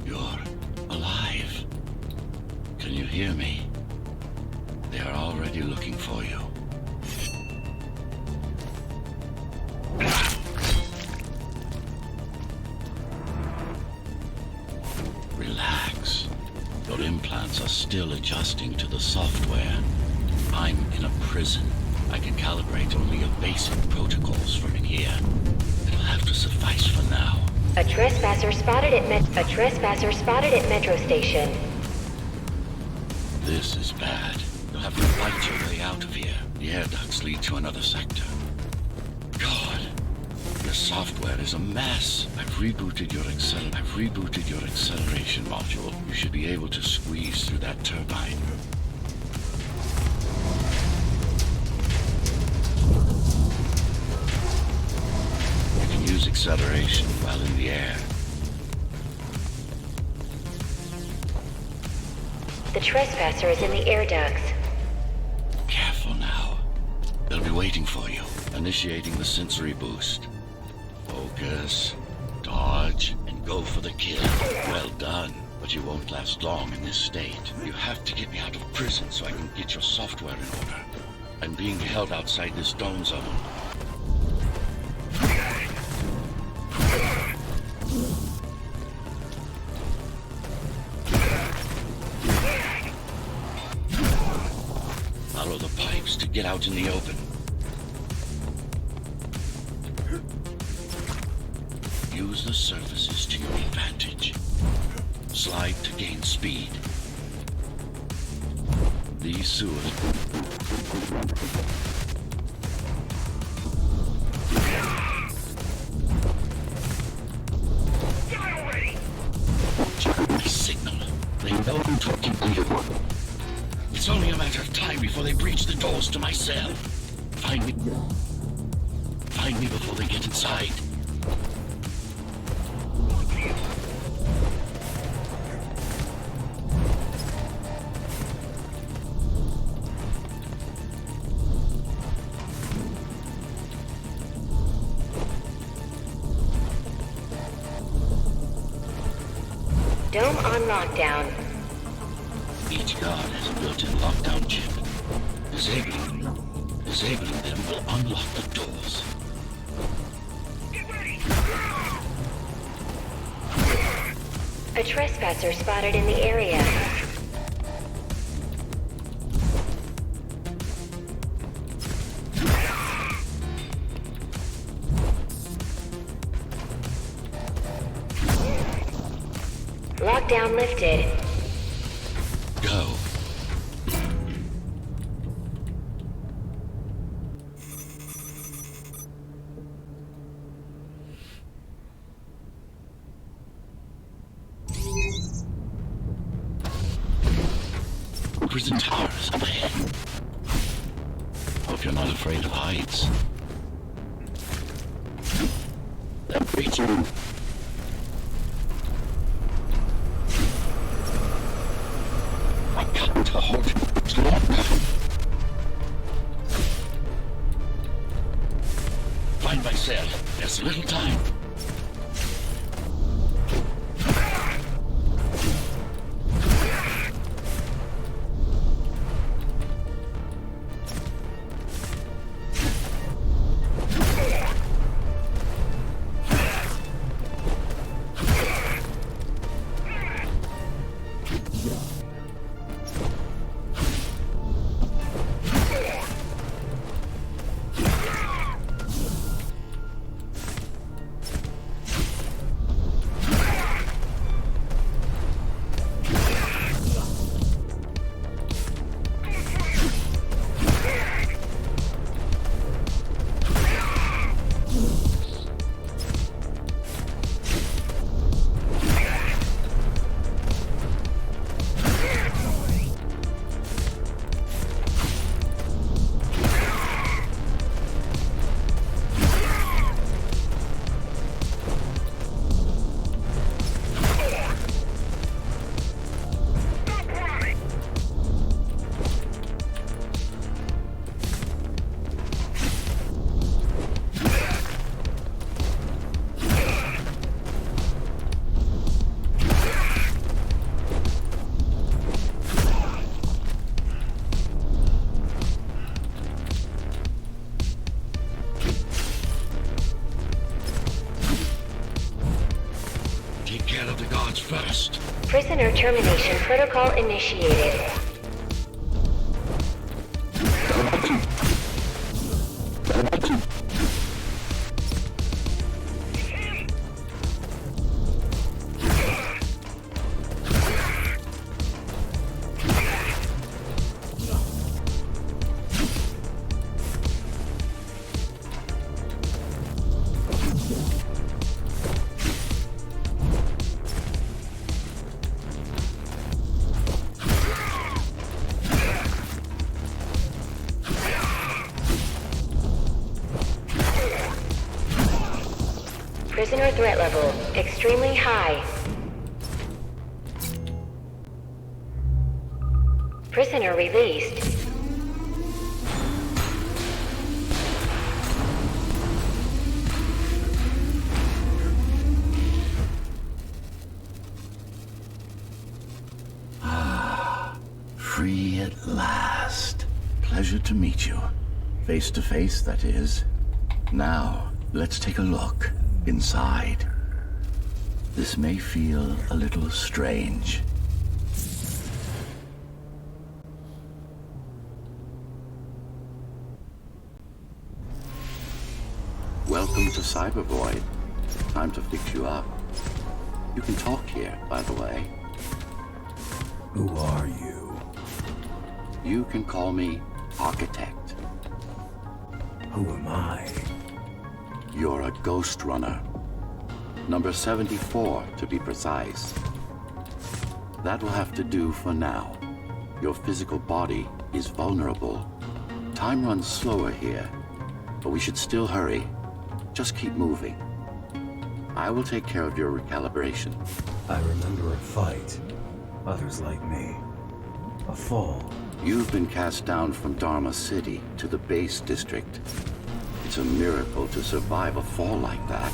You're alive. Can you hear me? They are already looking for you. Relax. Your implants are still adjusting to the software. I'm in a prison. I can calibrate only your basic protocols from in here. It'll have to suffice for now. A trespasser spotted at Metro Station. This is bad. You'll have to fight your way out of here. The air ducts lead to another sector. God, your software is a mess. I've rebooted your acceleration module. You should be able to squeeze through that turbine. You can use acceleration while in the air. The trespasser is in the air ducts. Careful now. They'll be waiting for you. Initiating the sensory boost. Focus, dodge, and go for the kill. Well done. But you won't last long in this state. You have to get me out of prison so I can get your software in order. I'm being held outside this dome zone. Follow the pipes to get out in the open. Use the surfaces to your advantage. Slide to gain speed. These sewers... Check my signal. They know I'm talking to you. It's only a matter of time before they breach the doors to my cell. Find me before they get inside. Dome on lockdown. Each guard has a built-in lockdown chip. Disabling them will unlock the doors. A trespasser spotted in the area. Lockdown lifted. Go. Prison tower is up ahead. Hope you're not afraid of heights. That breaching. I got to hold it longer. Find my cell. There's little time. care of the guards first. Prisoner termination protocol initiated. Prisoner threat level extremely high. Prisoner released. Free at last. Pleasure to meet you. Face to face, that is. Now, let's take a look inside. This may feel a little strange. Welcome to Cybervoid. Time to fix you up. You can talk here, by the way. Who are you? You can call me Architect. Who am I? You're a ghost runner. Number 74, to be precise. That will have to do for now. Your physical body is vulnerable. Time runs slower here, but we should still hurry. Just keep moving. I will take care of your recalibration. I remember a fight. Others like me. A fall. You've been cast down from Dharma City to the base district. It's a miracle to survive a fall like that.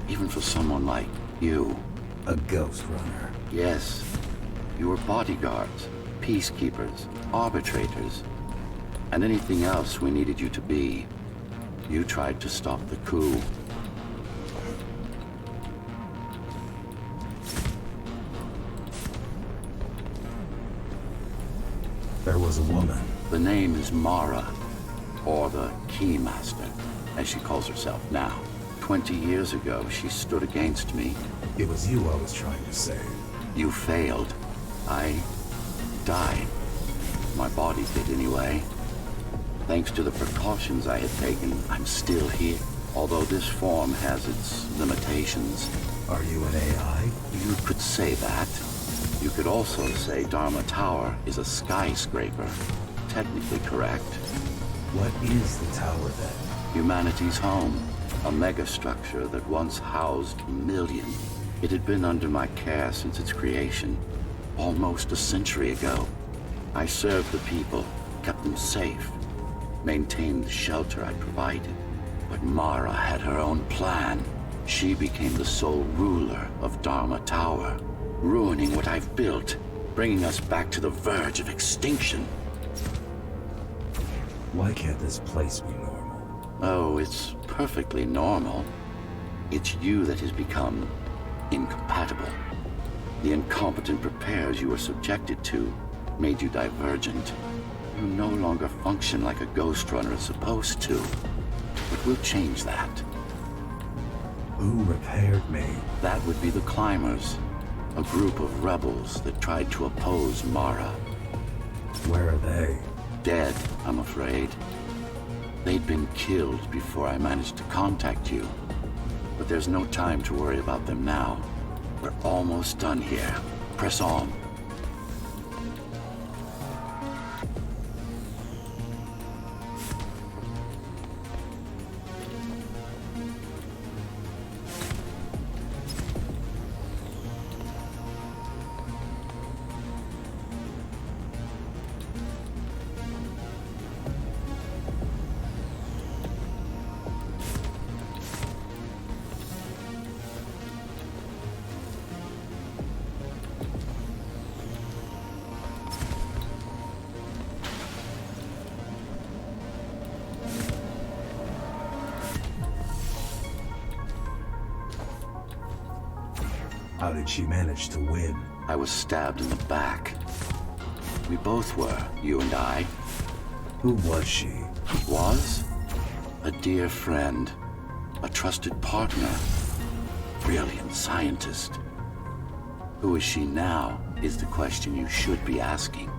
Even for someone like you. A ghost runner. Yes. You were bodyguards, peacekeepers, arbitrators, and anything else we needed you to be. You tried to stop the coup. There was a woman. The name is Mara, or the Keymaster, as she calls herself now. 20 years ago, she stood against me. It was you I was trying to save. You failed. I died. My body did anyway. Thanks to the precautions I had taken, I'm still here. Although this form has its limitations. Are you an AI? You could say that. You could also say Dharma Tower is a skyscraper. Technically correct. What is the tower then? Humanity's home. A megastructure that once housed millions. It had been under my care since its creation, almost a century ago. I served the people, kept them safe, maintained the shelter I provided. But Mara had her own plan. She became the sole ruler of Dharma Tower, ruining what I've built, bringing us back to the verge of extinction. Why can't this place be normal? Oh, it's perfectly normal. It's you that has become incompatible. The incompetent repairs you were subjected to made you divergent. You no longer function like a ghost runner is supposed to. But we'll change that. Who repaired me? That would be the Climbers, a group of rebels that tried to oppose Mara. Where are they? Dead, I'm afraid. They'd been killed before I managed to contact you. But there's no time to worry about them now. We're almost done here. Press on. How did she manage to win? I was stabbed in the back. We both were, you and I. Who was she? Was? A dear friend. A trusted partner. Brilliant scientist. Who is she now is the question you should be asking.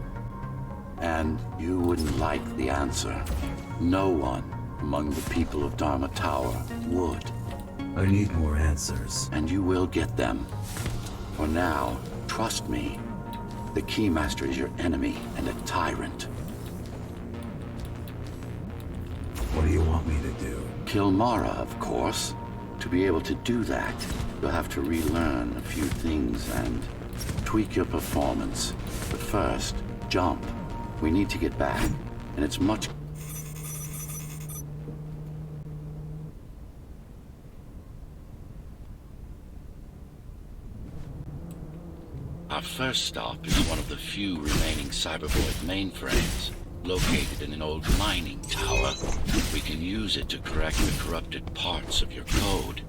And you wouldn't like the answer. No one among the people of Dharma Tower would. I need more answers. And you will get them. For now, trust me. The Keymaster is your enemy and a tyrant. What do you want me to do? Kill Mara, of course. To be able to do that, you'll have to relearn a few things and tweak your performance. But first, jump. We need to get back, and it's much... Our first stop is one of the few remaining Cybervoid mainframes, located in an old mining tower. We can use it to correct the corrupted parts of your code,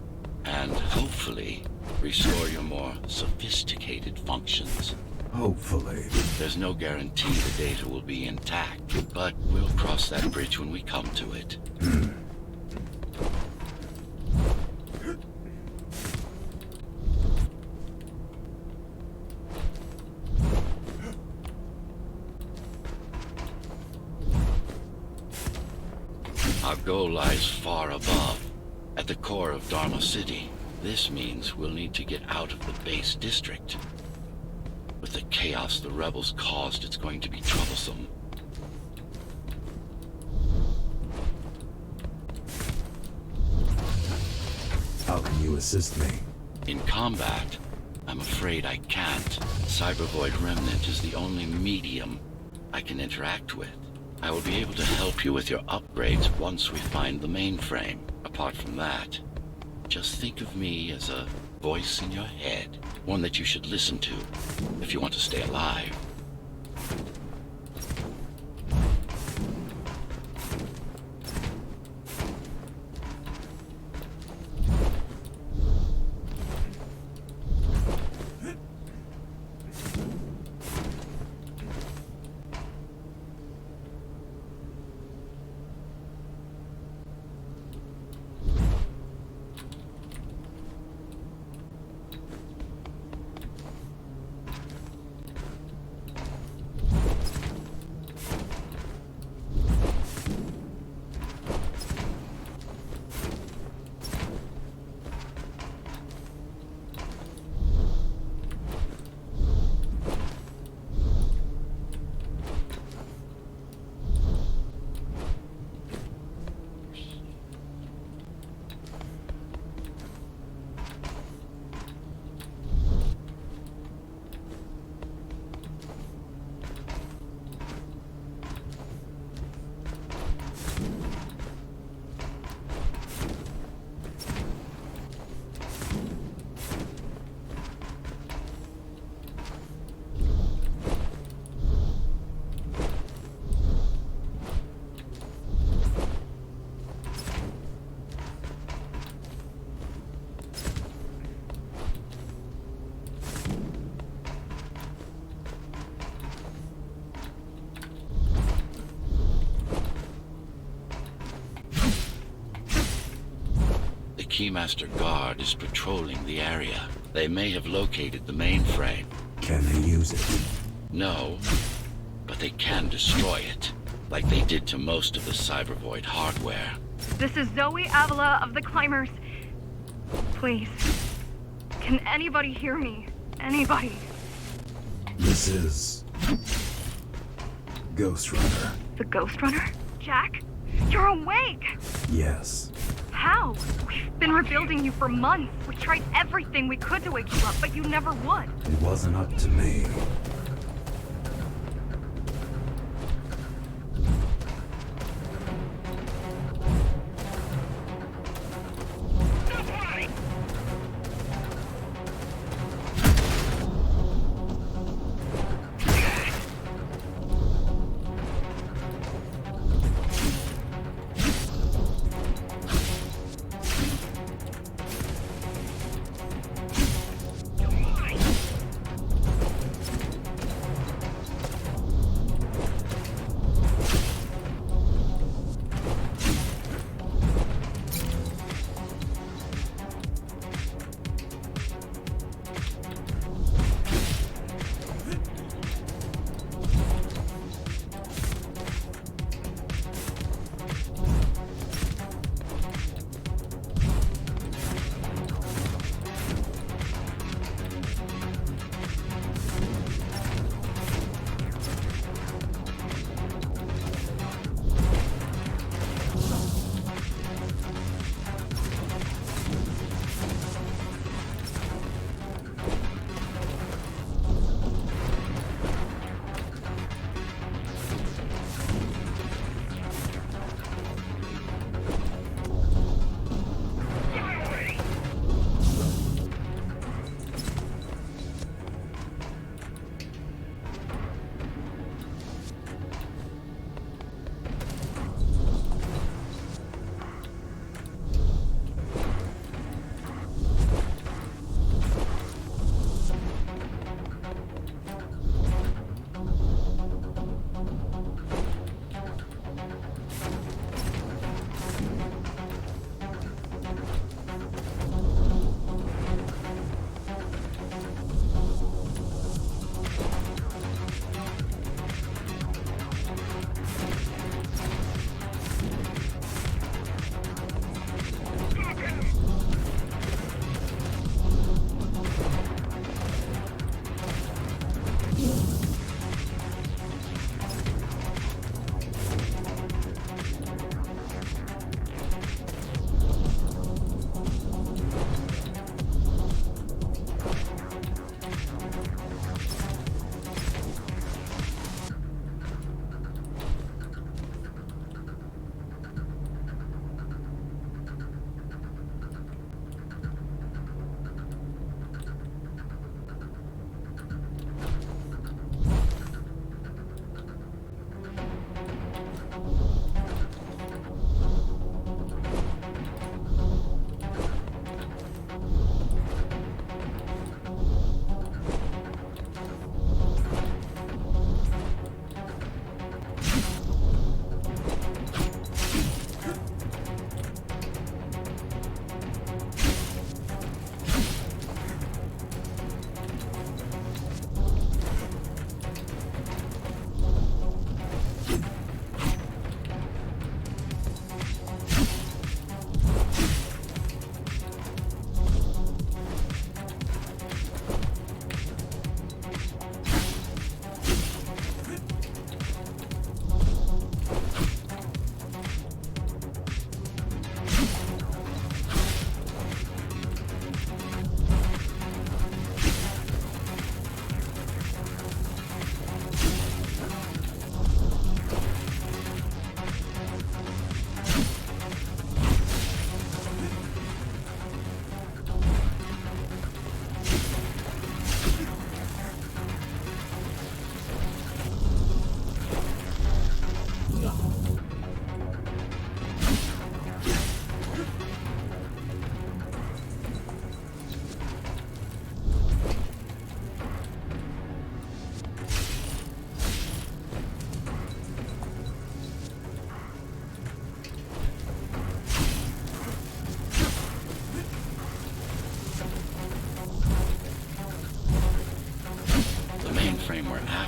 and hopefully restore your more sophisticated functions. Hopefully. There's no guarantee the data will be intact, but we'll cross that bridge when we come to it. Our goal lies far above, at the core of Dharma City. This means we'll need to get out of the base district. With the chaos the rebels caused, it's going to be troublesome. How can you assist me? In combat, I'm afraid I can't. Cybervoid Remnant is the only medium I can interact with. I will be able to help you with your upgrades once we find the mainframe. Apart from that, just think of me as a voice in your head, one that you should listen to if you want to stay alive. Keymaster Guard is patrolling the area. They may have located the mainframe. Can they use it? No, but they can destroy it, like they did to most of the Cybervoid hardware. This is ㅗㅷ롷횻 of the Climbers. Please, can anybody hear me? Anybody? This is... Ghost Runner. The Ghost Runner? Jack? You're awake! Yes. How? We've been rebuilding you for months. We tried everything we could to wake you up, but you never would. It wasn't up to me.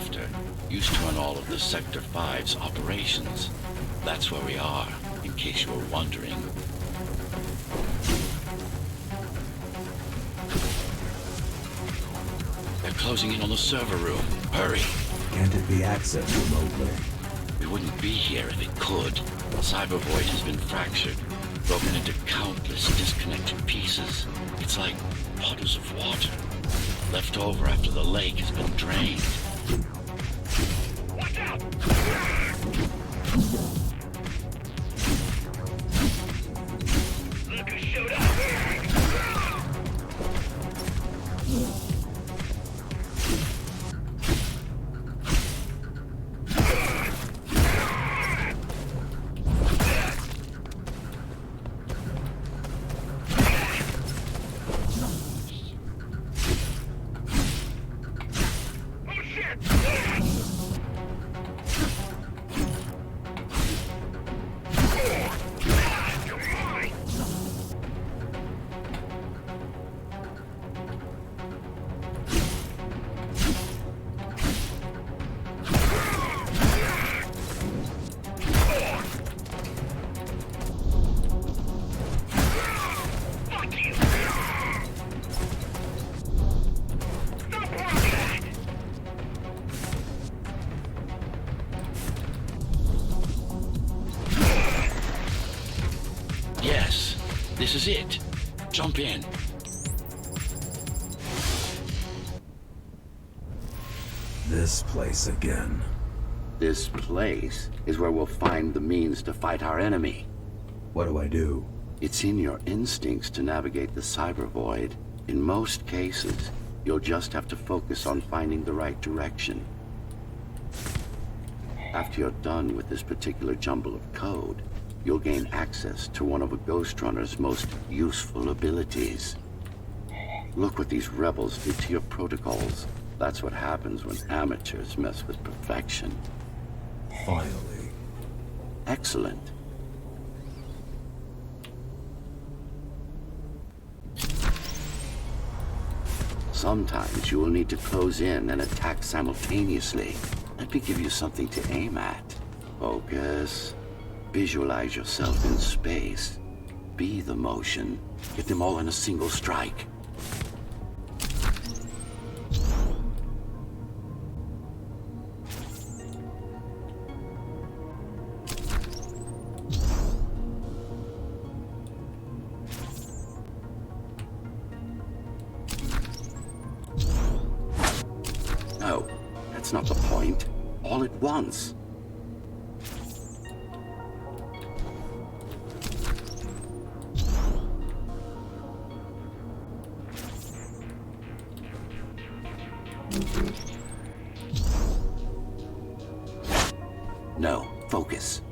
after used to run all of the Sector 5's operations. That's where we are, in case you were wondering. They're closing in on the server room. Hurry! Can't it be accessed remotely? We wouldn't be here if it could. The cyber void has been fractured, broken into countless disconnected pieces. It's like puddles of water, left over after the lake has been drained. Watch out! Look who showed up! Yes, this is it. Jump in. This place again. This place is where we'll find the means to fight our enemy. What do I do? It's in your instincts to navigate the cyber void. In most cases, you'll just have to focus on finding the right direction. After you're done with this particular jumble of code, you'll gain access to one of a Ghost Runner's most useful abilities. Look what these rebels did to your protocols. That's what happens when amateurs mess with perfection. Finally. Excellent. Sometimes you will need to close in and attack simultaneously. Let me give you something to aim at. Focus. Visualize yourself in space. Be the motion. Get them all in a single strike. No, that's not the point. All at once. No, focus.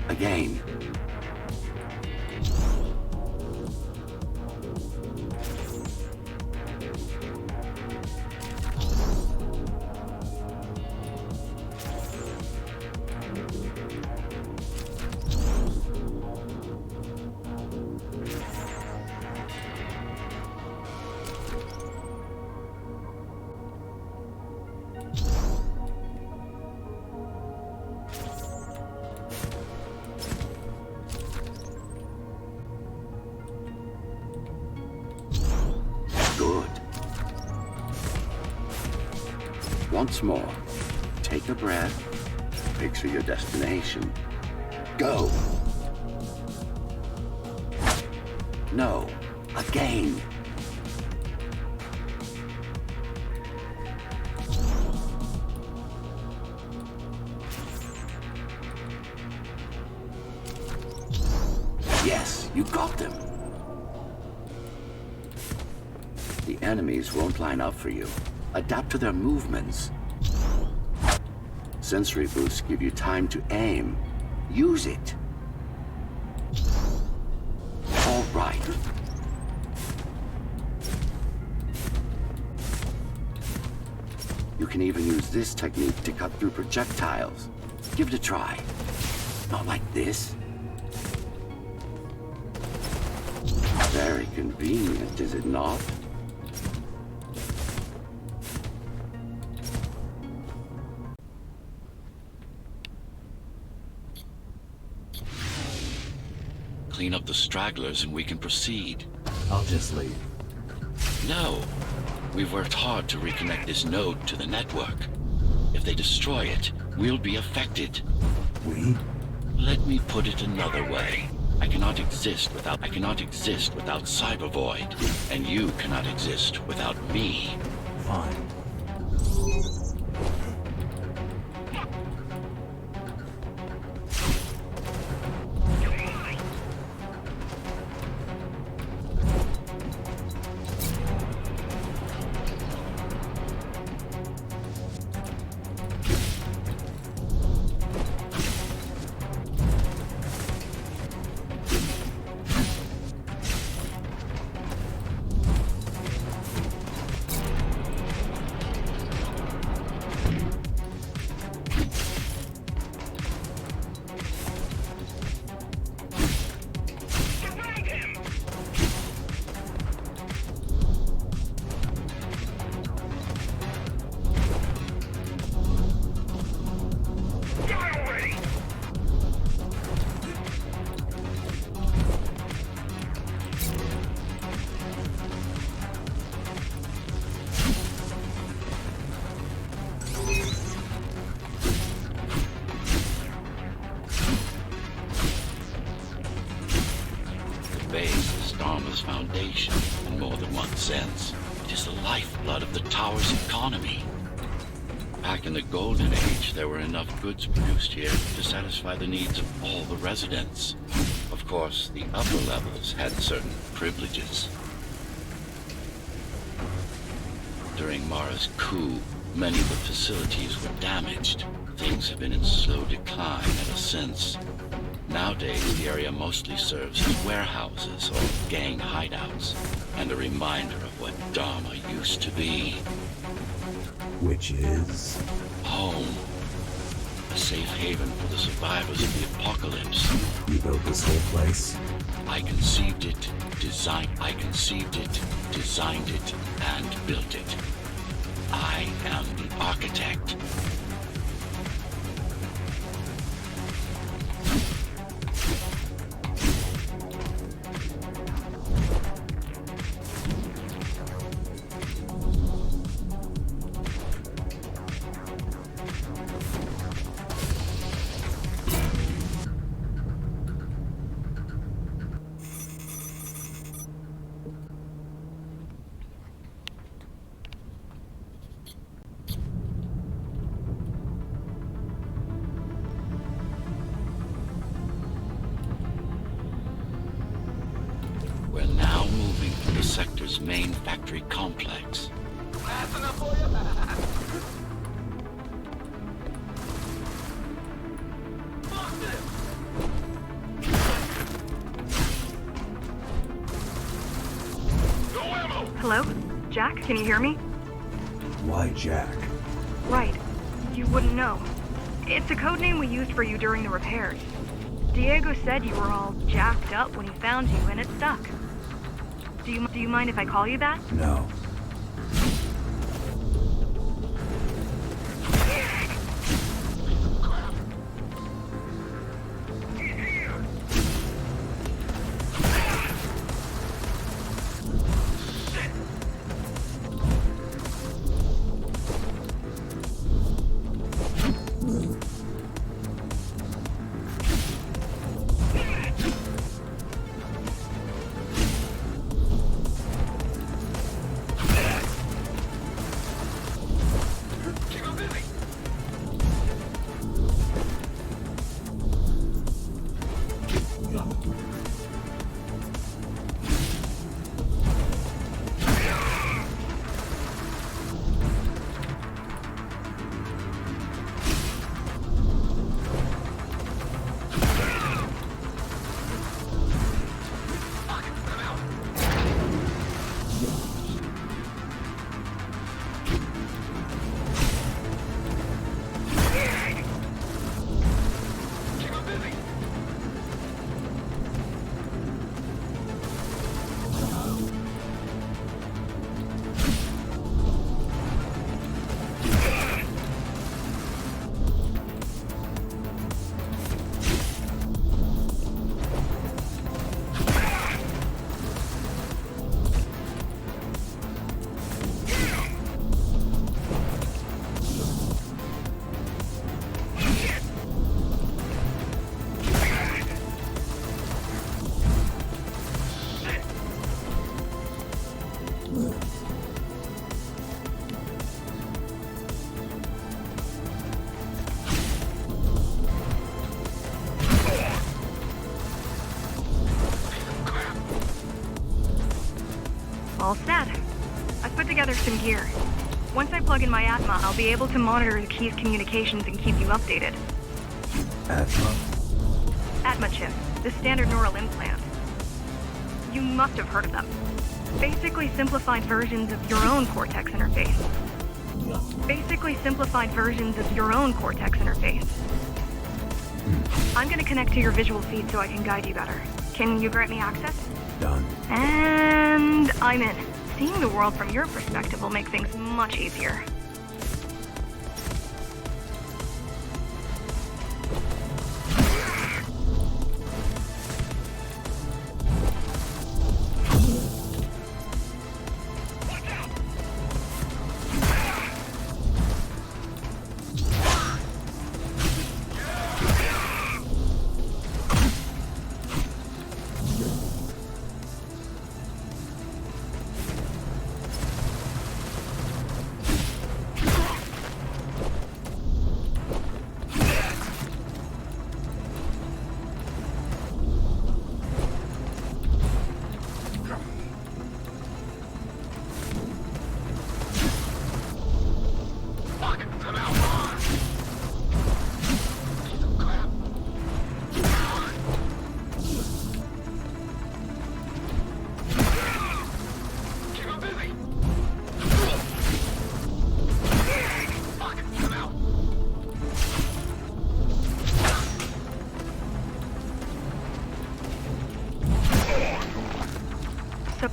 Again. Good. Once more, take a breath, picture your destination. Go! No, Again. Yes, you got them. The enemies won't line up for you. Adapt to their movements. Sensory boosts give you time to aim. Use it. All right. You can even use this technique to cut through projectiles. Give it a try. Not like this. Very convenient, is it not? Clean up the stragglers and we can proceed. I'll just leave. No. We've worked hard to reconnect this node to the network. If they destroy it, we'll be affected. We? Let me put it another way. I cannot exist without Cyber Void, and you cannot exist without me. Fine. Foundation in more than one sense. It is the lifeblood of the tower's economy. Back in the Golden Age, there were enough goods produced here to satisfy the needs of all the residents. Of course, the upper levels had certain privileges. During Mara's coup, many of the facilities were damaged. Things have been in slow decline ever since. Nowadays, the area mostly serves as warehouses or gang hideouts, and a reminder of what Dharma used to be. Which is? Home. A safe haven for the survivors of the apocalypse. You built this whole place? I conceived it, designed it, and built it. I am the architect. We're now moving from the sector's main factory complex. Hello? Jack, can you hear me? Why Jack? Right. You wouldn't know. It's a code name we used for you during the repairs. Diego said you were all jacked up when he found you, and it stuck. Do you mind if I call you that? No. All set. I've put together some gear. Once I plug in my Atma, I'll be able to monitor the key's communications and keep you updated. Atma? Atma chip, the standard neural implant. You must have heard of them. Basically simplified versions of your own Cortex interface. I'm gonna connect to your visual feed so I can guide you better. Can you grant me access? Done. And I'm in. Seeing the world from your perspective will make things much easier.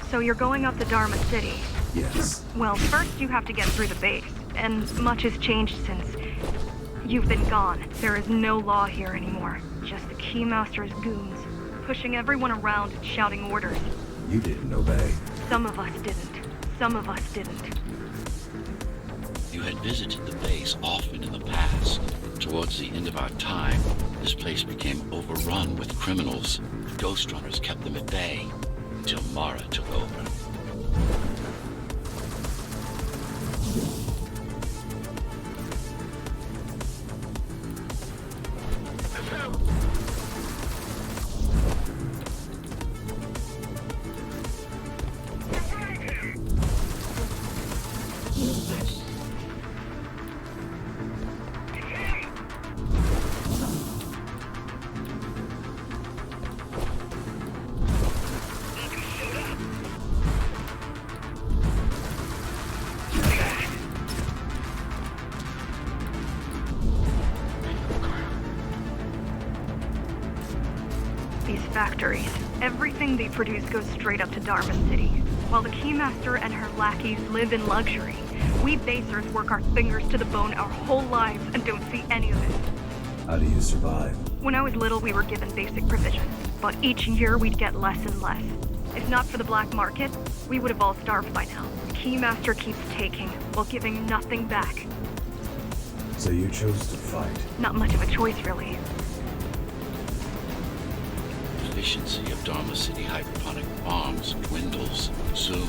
So you're going up to Dharma City. Yes. Well, first you have to get through the base, and much has changed since you've been gone. There is no law here anymore. Just the Keymaster's goons, pushing everyone around and shouting orders. You didn't obey. Some of us didn't. Some of us didn't. You had visited the base often in the past. Towards the end of our time, this place became overrun with criminals. The Ghost Runners kept them at bay until Mara took over. Factories. Everything they produce goes straight up to Dharma City. While the Keymaster and her lackeys live in luxury, we basers work our fingers to the bone our whole lives and don't see any of it. How do you survive? When I was little, we were given basic provisions, but each year we'd get less and less. If not for the black market, we would have all starved by now. The Keymaster keeps taking, while giving nothing back. So you chose to fight? Not much of a choice, really. Efficiency of Dharma City hydroponic farms dwindles. Soon,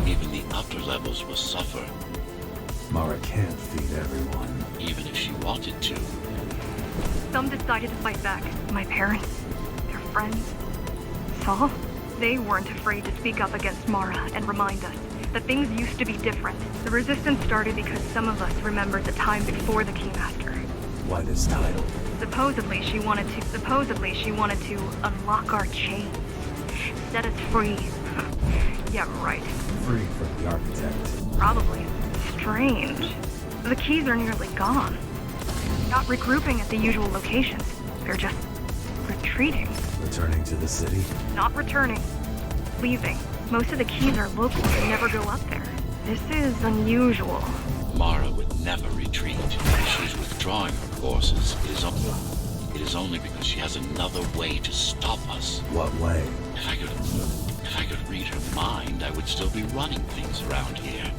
even the upper levels will suffer. Mara can't feed everyone. Even if she wanted to. Some decided to fight back. My parents, their friends, Saul. They weren't afraid to speak up against Mara and remind us that things used to be different. The resistance started because some of us remembered the time before the Keymaster. Why this title? Supposedly she wanted to unlock our chains. Set us free. Yeah, right. Free from the architect. Probably. Strange. The keys are nearly gone. Not regrouping at the usual locations. They're just retreating. Returning to the city? Not returning. Leaving. Most of the keys are local and never go up there. This is unusual. Mara would never retreat. She's withdrawing her forces. It is only because she has another way to stop us. What way? If I could read her mind, I would still be running things around here.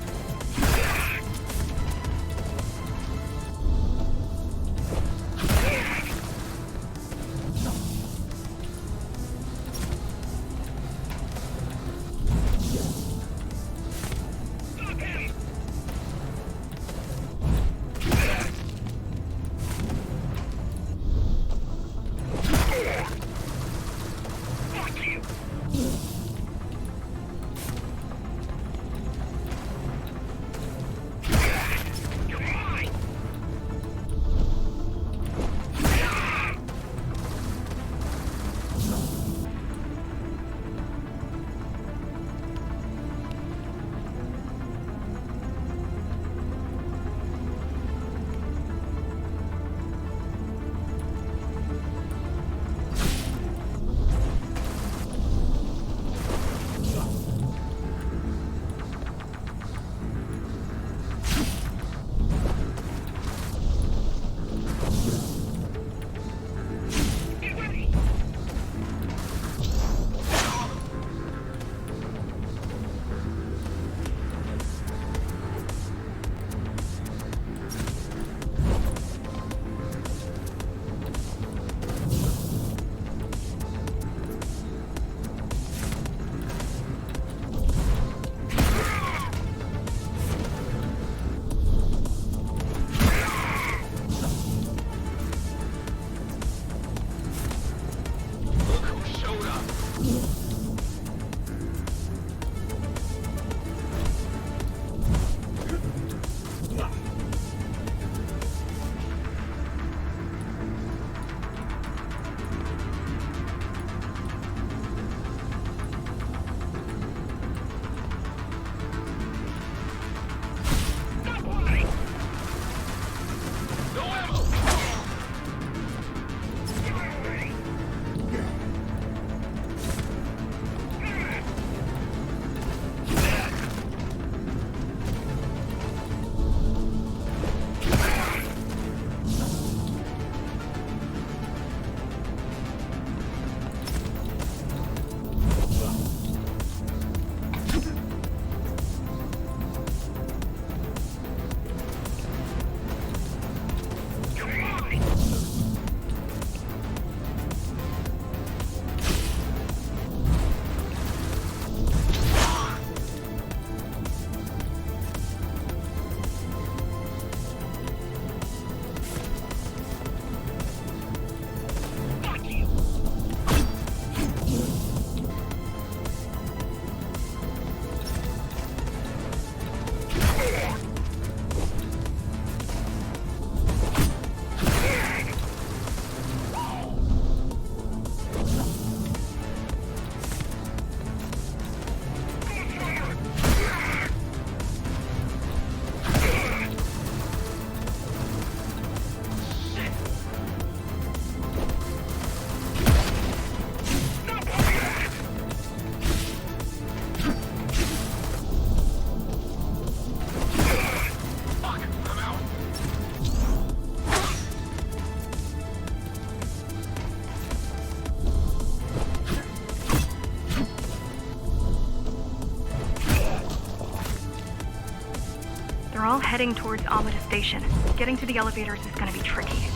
They're all heading towards Amida Station. Getting to the elevators is gonna be tricky.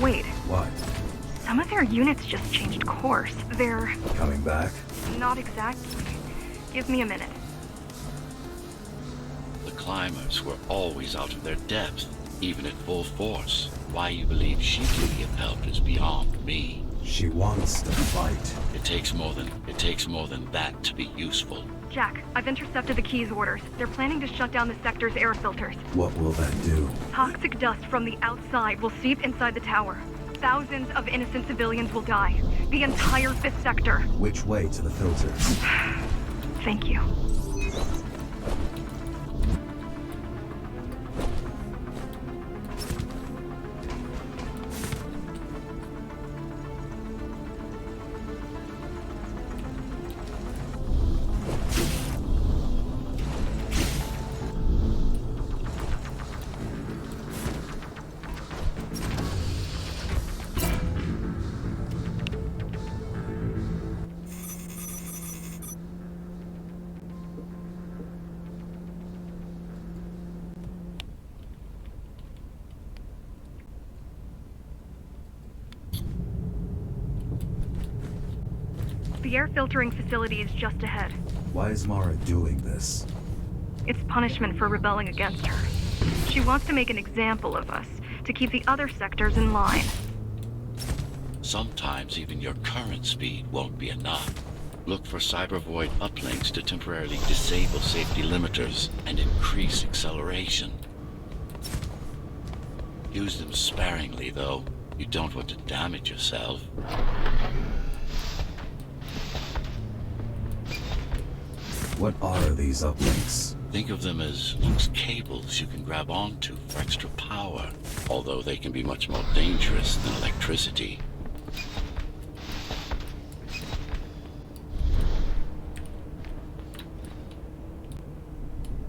Wait, What? some of their units just changed course. They're... Coming back? not exactly. Give me a minute. The climbers were always out of their depth, even at full force. Why you believe she could be of help is beyond me. She wants to fight. It takes more than that to be useful. Jack, I've intercepted the Key's orders. They're planning to shut down the sector's air filters. What will that do? Toxic dust from the outside will seep inside the tower. Thousands of innocent civilians will die. The entire 5th sector. Which way to the filters? Thank you. The air filtering facility is just ahead. Why is Mara doing this? It's punishment for rebelling against her. She wants to make an example of us, to keep the other sectors in line. Sometimes even your current speed won't be enough. Look for cybervoid uplinks to temporarily disable safety limiters and increase acceleration. Use them sparingly, though. You don't want to damage yourself. What are these uplinks? Think of them as loose cables you can grab onto for extra power, although they can be much more dangerous than electricity.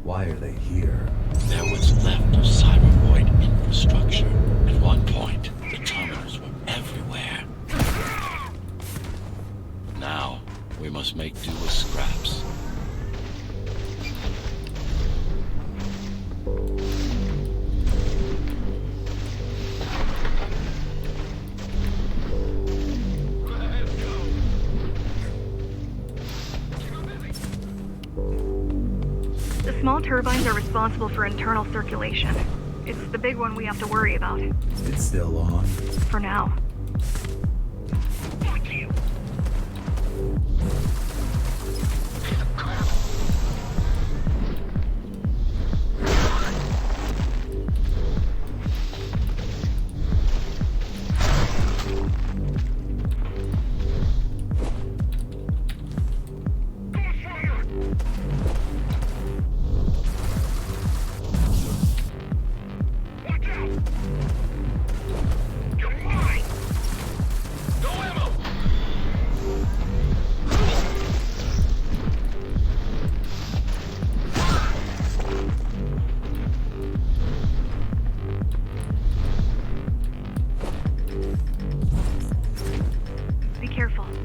Why are they here? They're what's left of cybervoid infrastructure. At one point, the terminals were everywhere. Now, we must make do with scraps. The small turbines are responsible for internal circulation. It's the big one we have to worry about. It's still on. For now.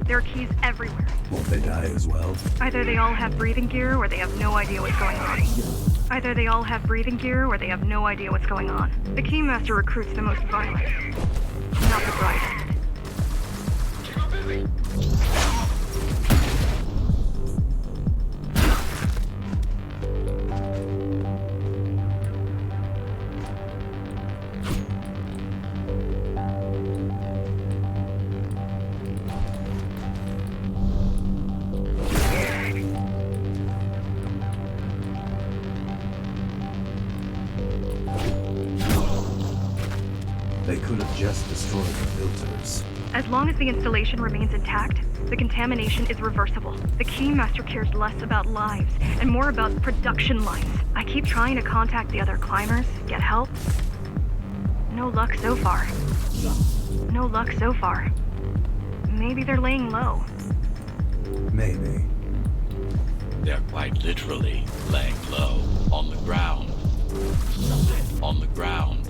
There are keys everywhere. Won't they die as well? Either they all have breathing gear or they have no idea what's going on. Either they all have breathing gear or they have no idea what's going on. The Keymaster recruits the most violent, not the brightest. They could have just destroyed the filters. As long as the installation remains intact, the contamination is reversible. The Keymaster cares less about lives and more about production lines. I keep trying to contact the other climbers, get help. No luck so far. No luck so far. Maybe they're laying low. Maybe. They're quite literally laying low, on the ground. On the ground.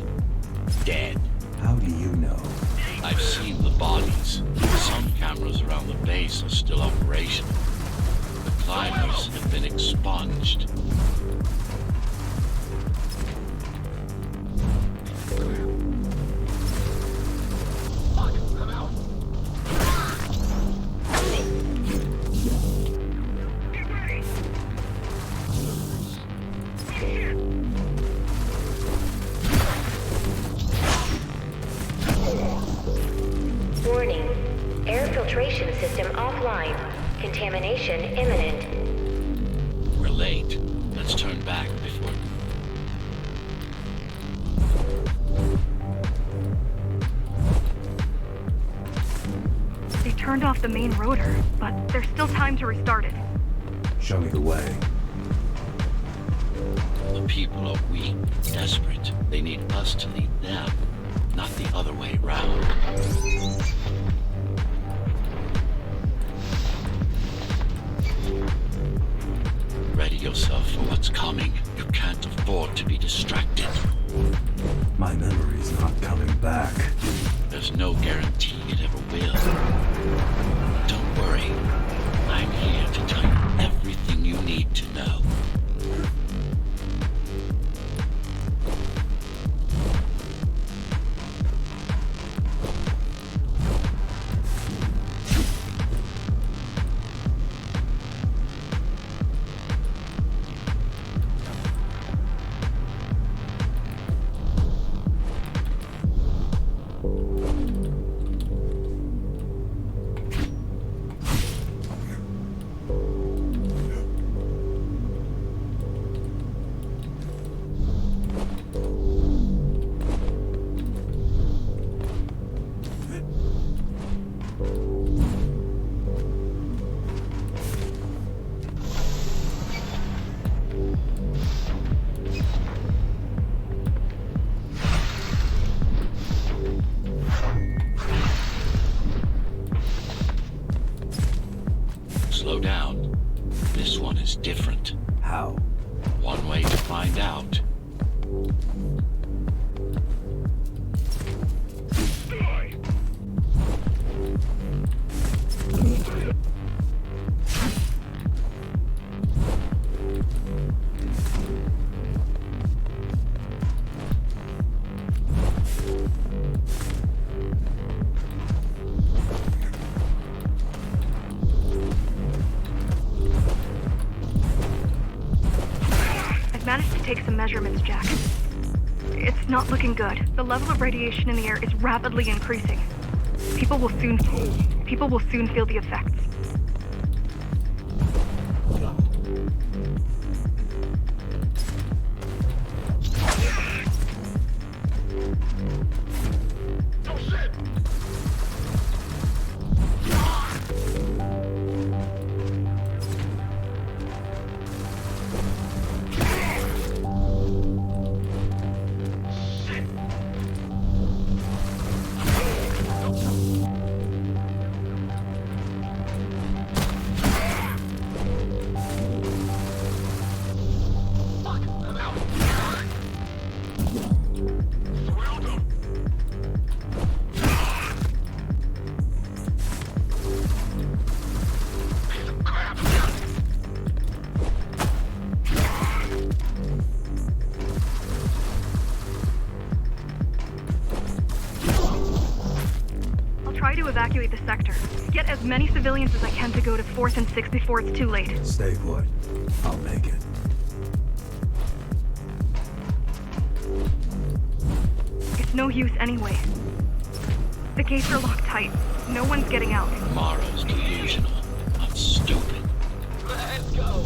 Dead. How do you know? I've seen the bodies. Some cameras around the base are still operational. The climbers have been expunged. filtration system offline. Contamination imminent. We're late. Let's turn back before... They turned off the main rotor, but there's still time to restart it. Show me the way. The people are weak, desperate. They need us to lead them, not the other way round. Ready yourself for what's coming. You can't afford to be distracted. My memory's not coming back. There's no guarantee it ever will. Don't worry. I'm here to tell you everything you need to know. Slow down. This one is different. How? One way to find out. Managed to take some measurements, Jack. It's not looking good. The level of radiation in the air is rapidly increasing. People will soon feel the effects. Try to evacuate the sector. Get as many civilians as I can to go to 4th and 6th before it's too late. Stay put. I'll make it. It's no use anyway. The gates are locked tight. No one's getting out. Tomorrow's delusional, not stupid. Let's go.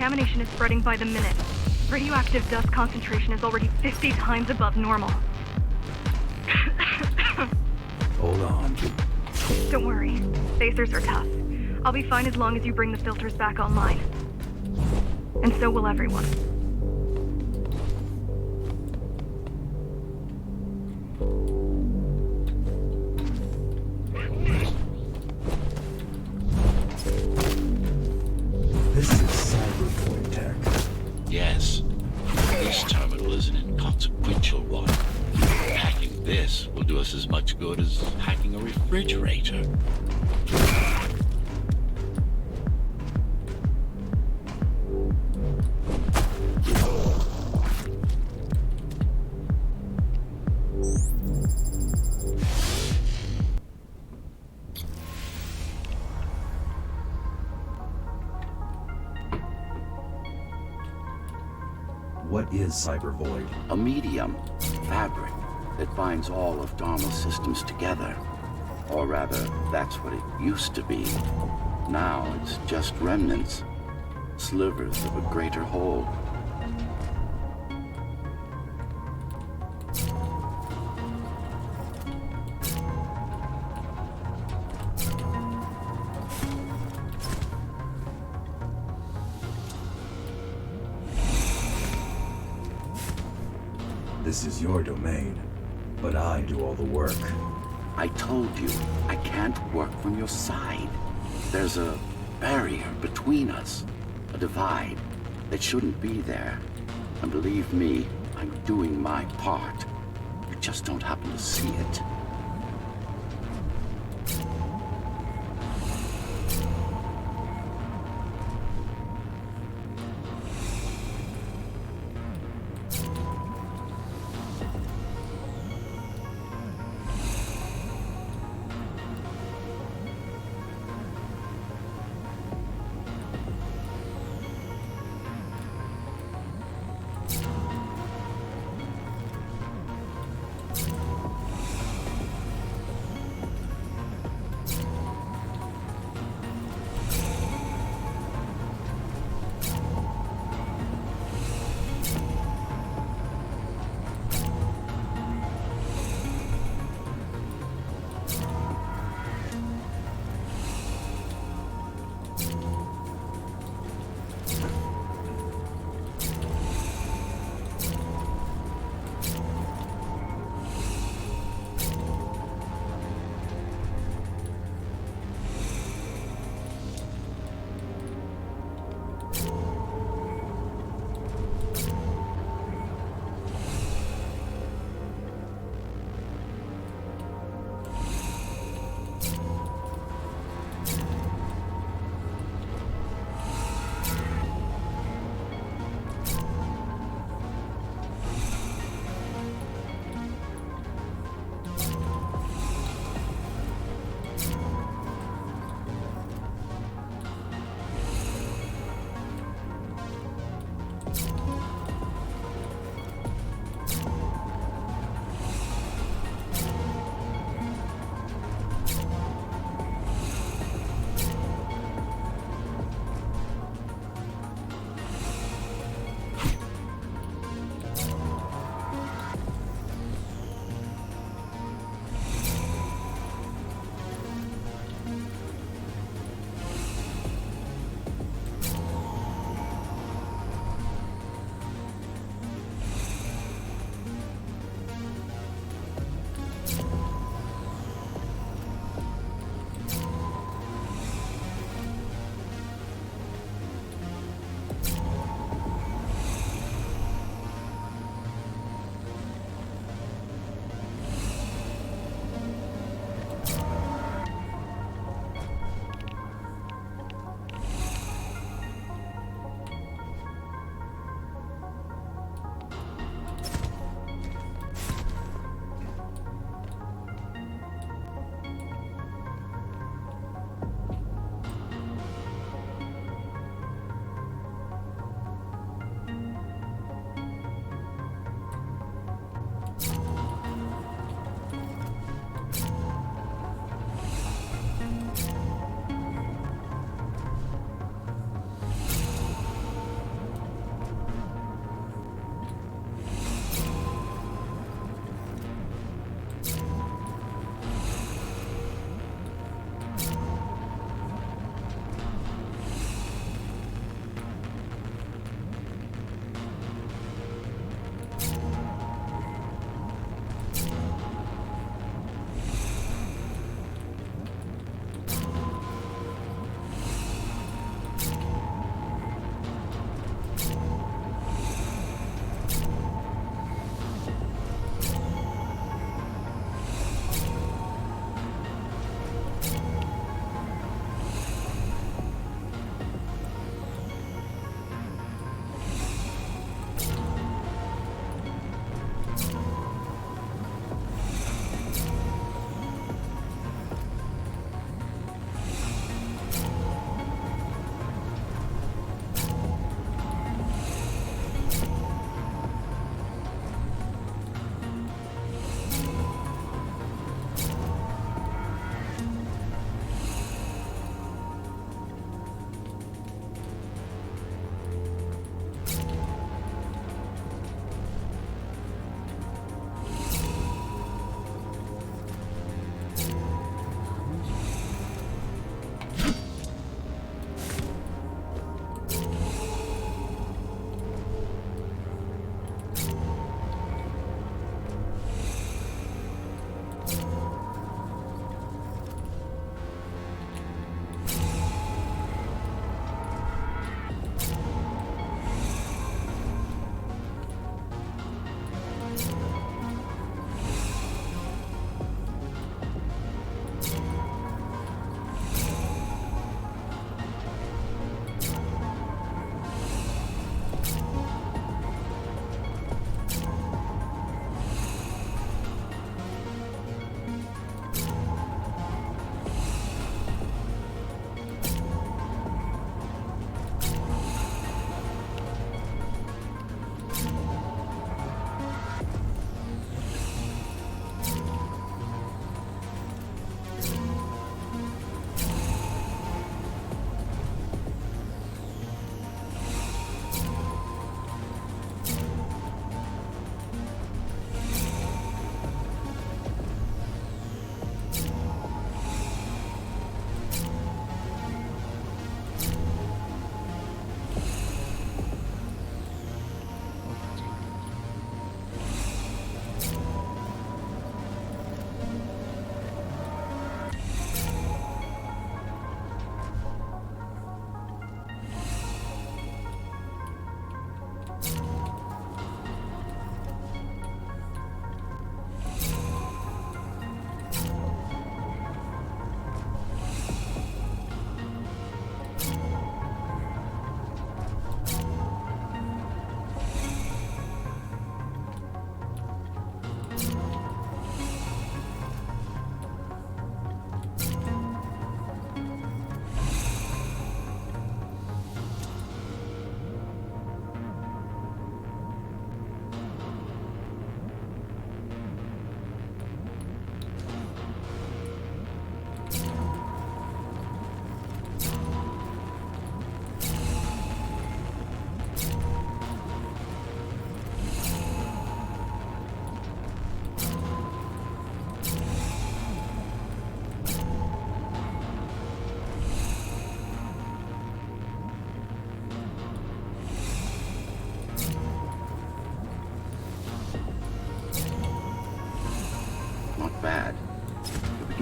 contamination is spreading by the minute. Radioactive dust concentration is already 50 times above normal. Hold on. Don't worry. Spacers are tough. I'll be fine as long as you bring the filters back online. And so will everyone. This is cybervoid tech. Yes. This terminal is an inconsequential one. Hacking this will do us as much good as hacking a refrigerator. What is cybervoid? A medium, fabric, that binds all of Dharma's systems together. Or rather, that's what it used to be. Now it's just remnants, slivers of a greater whole. This is your domain, but I do all the work. I told you, I can't work from your side. There's a barrier between us, a divide that shouldn't be there. And believe me, I'm doing my part. You just don't happen to see it.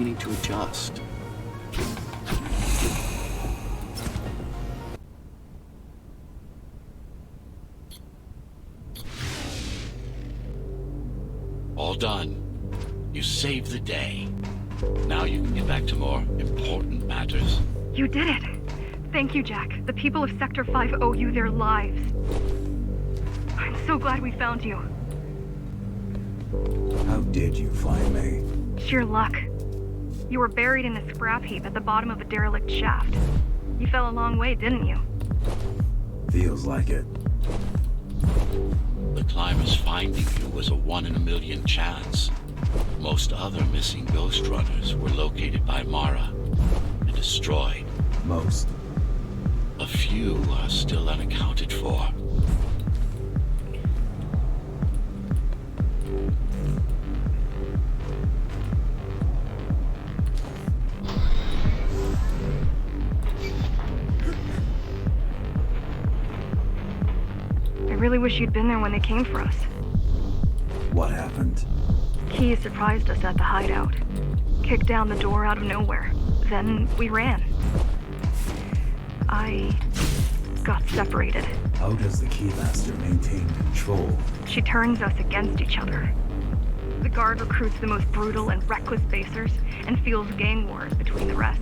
beginning to adjust. All done. You saved the day. Now you can get back to more important matters. You did it! Thank you, Jack. The people of Sector 5 owe you their lives. I'm so glad we found you. How did you find me? Sheer luck. You were buried in a scrap heap at the bottom of a derelict shaft. You fell a long way, didn't you? Feels like it. The climbers finding you was a 1 in a million chance. Most other missing Ghost Runners were located by Mara and destroyed. Most. A few are still unaccounted for. I really wish you'd been there when they came for us. What happened? He surprised us at the hideout. Kicked down the door out of nowhere. Then we ran. I got separated. How does the Keymaster maintain control? She turns us against each other. The guard recruits the most brutal and reckless basers and fuels gang wars between the rest.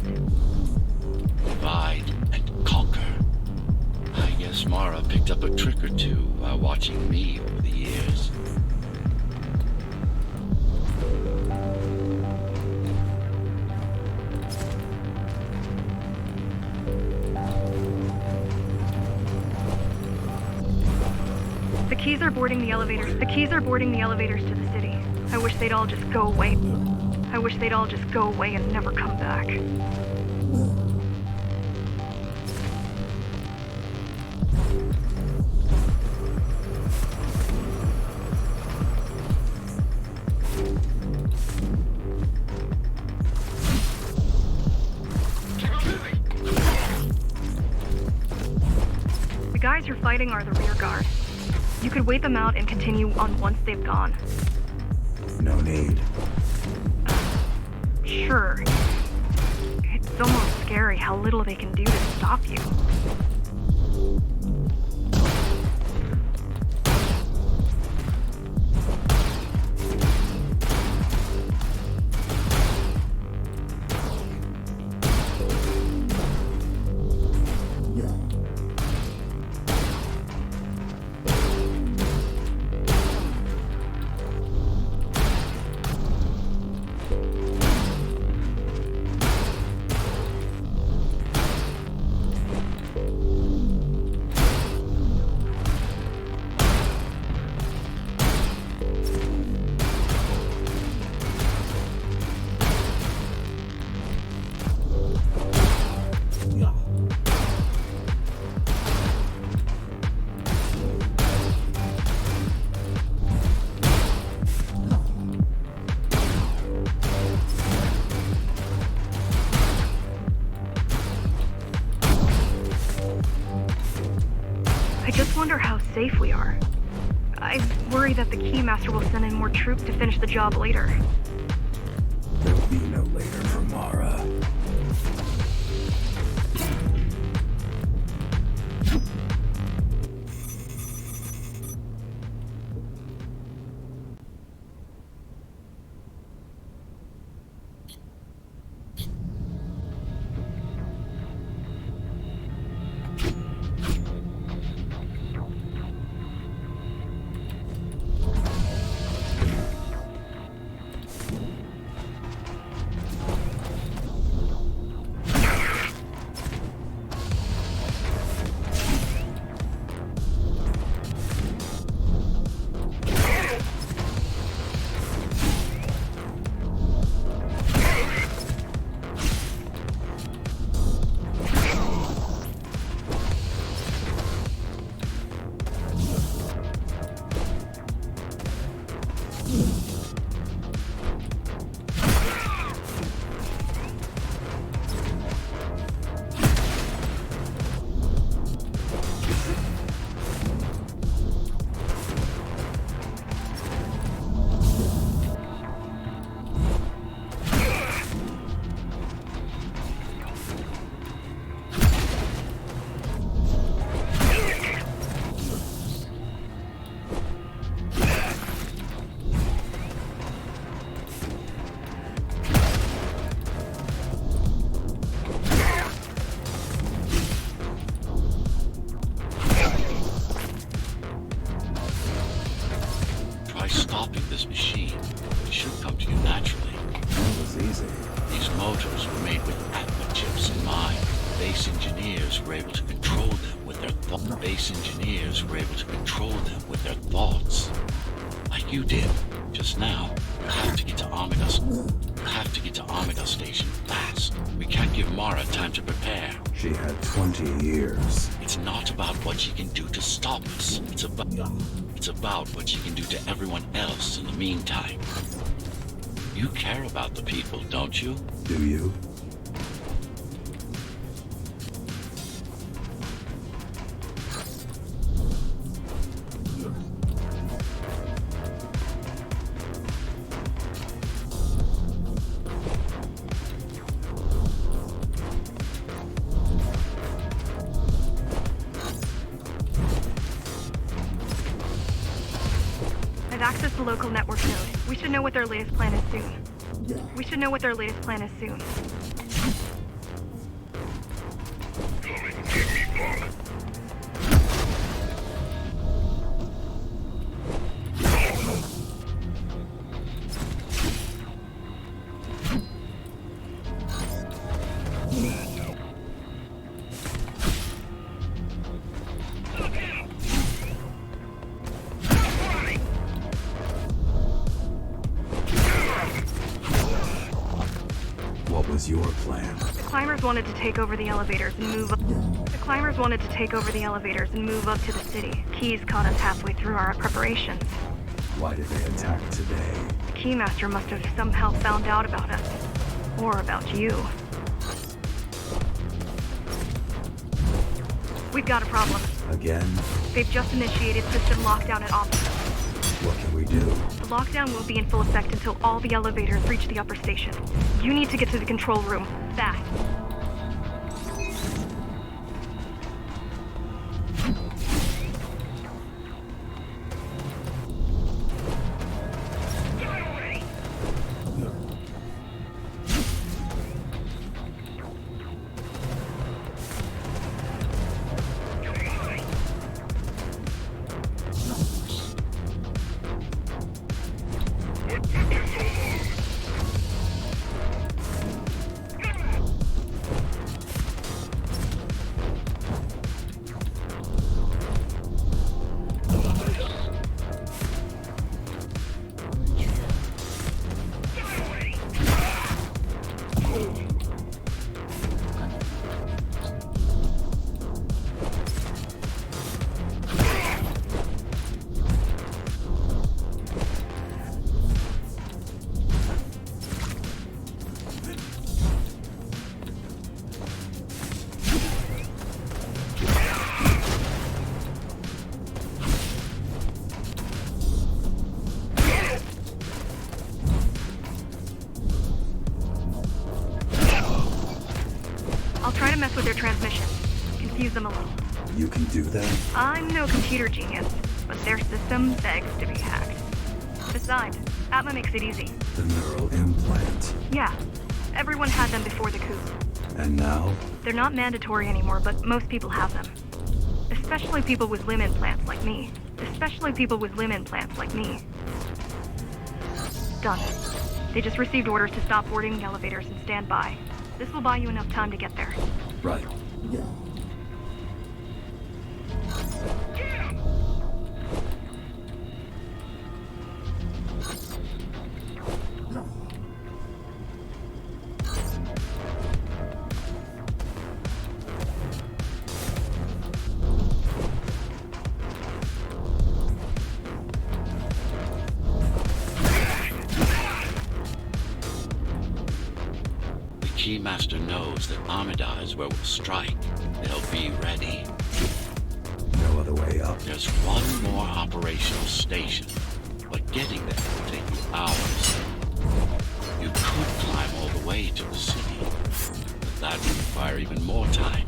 Divide and conquer. I guess Mara picked up a trick or two while watching me over the years. The keys are boarding the elevators. The keys are boarding the elevators to the city. I wish they'd all just go away. I wish they'd all just go away and never come back. The guys you're fighting are the rear guard. You could wait them out and continue on once they've gone. No need. Sure. It's almost scary how little they can do to stop you. I just wonder how safe we are. I worry that the Keymaster will send in more troops to finish the job later. There'll be no later for Mara. stopping this machine. It should come to you naturally. It was easy. These motors were made with Atma chips in mind. Base engineers were able to control them with their thoughts. Like you did just now. You have to get to Omega Station fast. We can't give Mara time to prepare. She had 20 years. It's not about what she can do to stop us. It's about what she can do to everyone else in the meantime. You care about the people, don't you? Do you? I've accessed the local network node. We should know what their latest plan is soon. What was your plan? The climbers wanted to take over the elevators and move up. To the city. Keys caught us halfway through our preparations. Why did they attack today? The Keymaster must have somehow found out about us. Or about you. We've got a problem. Again? They've just initiated system lockdown at Opera. What can we do? The lockdown won't be in full effect until all the elevators reach the upper station. You need to get to the control room. Fast. I'll try to mess with their transmission. Confuse them a little. You can do that? I'm no computer genius, but their system begs to be hacked. Besides, Atma makes it easy. The neural implant. Yeah, everyone had them before the coup. And now? They're not mandatory anymore, but most people have them. Especially people with limb implants like me. Done. They just received orders to stop boarding the elevators and stand by. This will buy you enough time to get there. Right. Keymaster knows that Amida is where we'll strike. They'll be ready. No other way up. There's one more operational station, but getting there will take you hours. You could climb all the way to the city, but that would require even more time.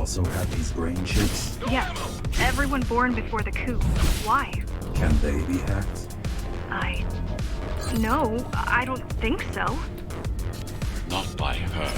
also have these brain chips? Yes, everyone born before the coup. Why? Can they be hacked? No, I don't think so. Not by her.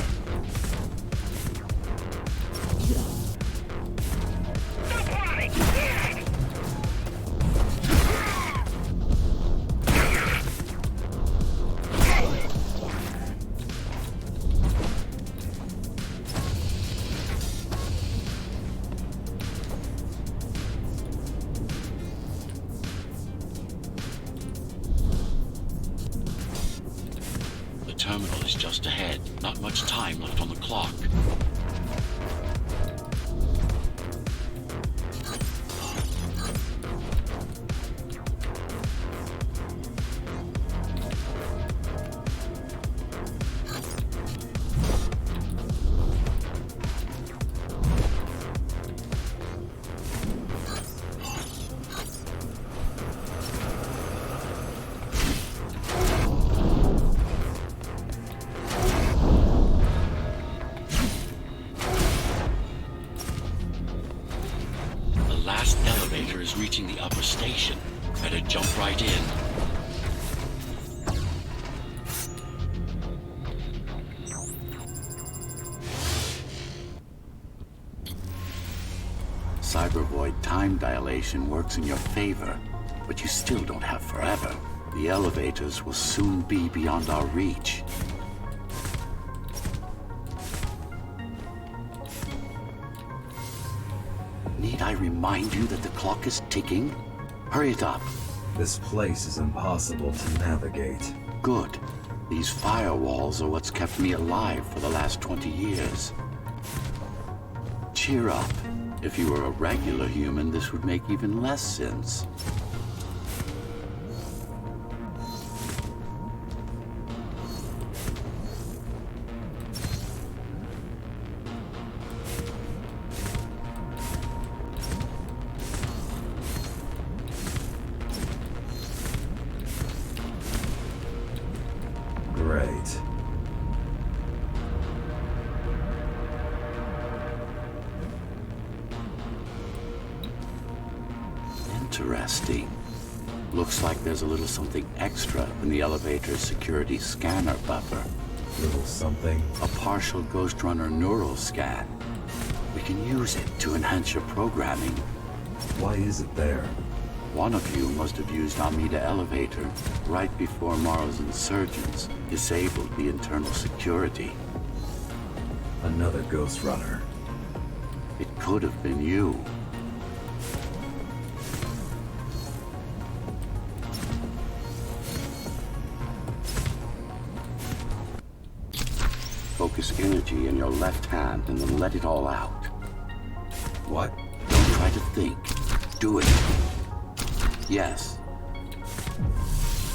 The terminal is just ahead. Not much time left on the clock. Is reaching the upper station. Better jump right in. Cybervoid time dilation works in your favor, but you still don't have forever. The elevators will soon be beyond our reach. Need I remind you that the clock is ticking? Hurry it up. This place is impossible to navigate. Good. These firewalls are what's kept me alive for the last 20 years. Cheer up. If you were a regular human, this would make even less sense. Great. Interesting. Looks like there's a little something extra in the elevator's security scanner buffer. Little something. A partial Ghost Runner neural scan. We can use it to enhance your programming. Why is it there? One of you must have used Amida Elevator right before Morrow's insurgents disabled the internal security. Another Ghost Runner. It could have been you. Focus energy in your left hand and then let it all out. What? Don't try to think. Do it. Yes.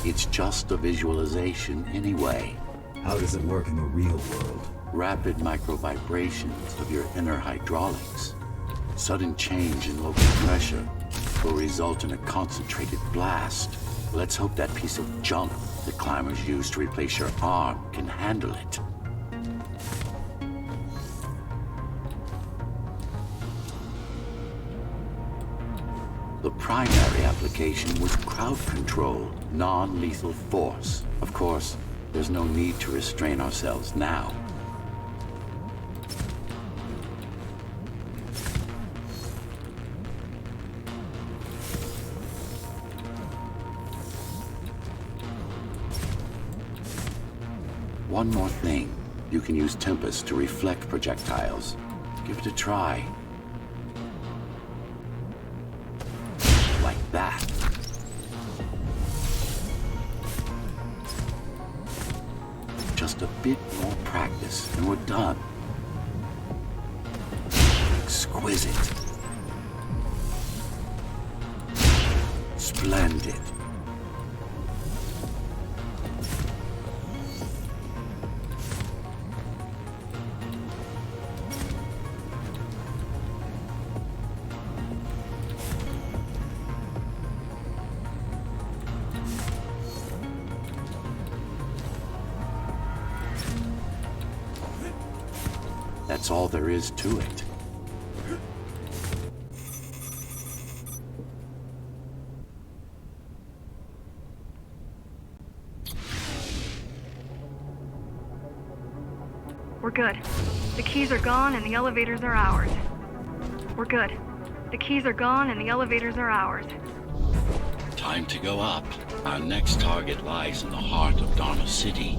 It's just a visualization anyway. How does it work in the real world? Rapid micro-vibrations of your inner hydraulics. Sudden change in local pressure will result in a concentrated blast. Let's hope that piece of junk the climbers used to replace your arm can handle it. The primary application was crowd control, non-lethal force. Of course, there's no need to restrain ourselves now. One more thing. You can use Tempest to reflect projectiles. Give it a try. Like that. Just a bit more practice and we're done. Exquisite. Splendid. That's all there is to it. We're good. The keys are gone and the elevators are ours. We're good. The keys are gone and the elevators are ours. Time to go up. Our next target lies in the heart of Dharma City.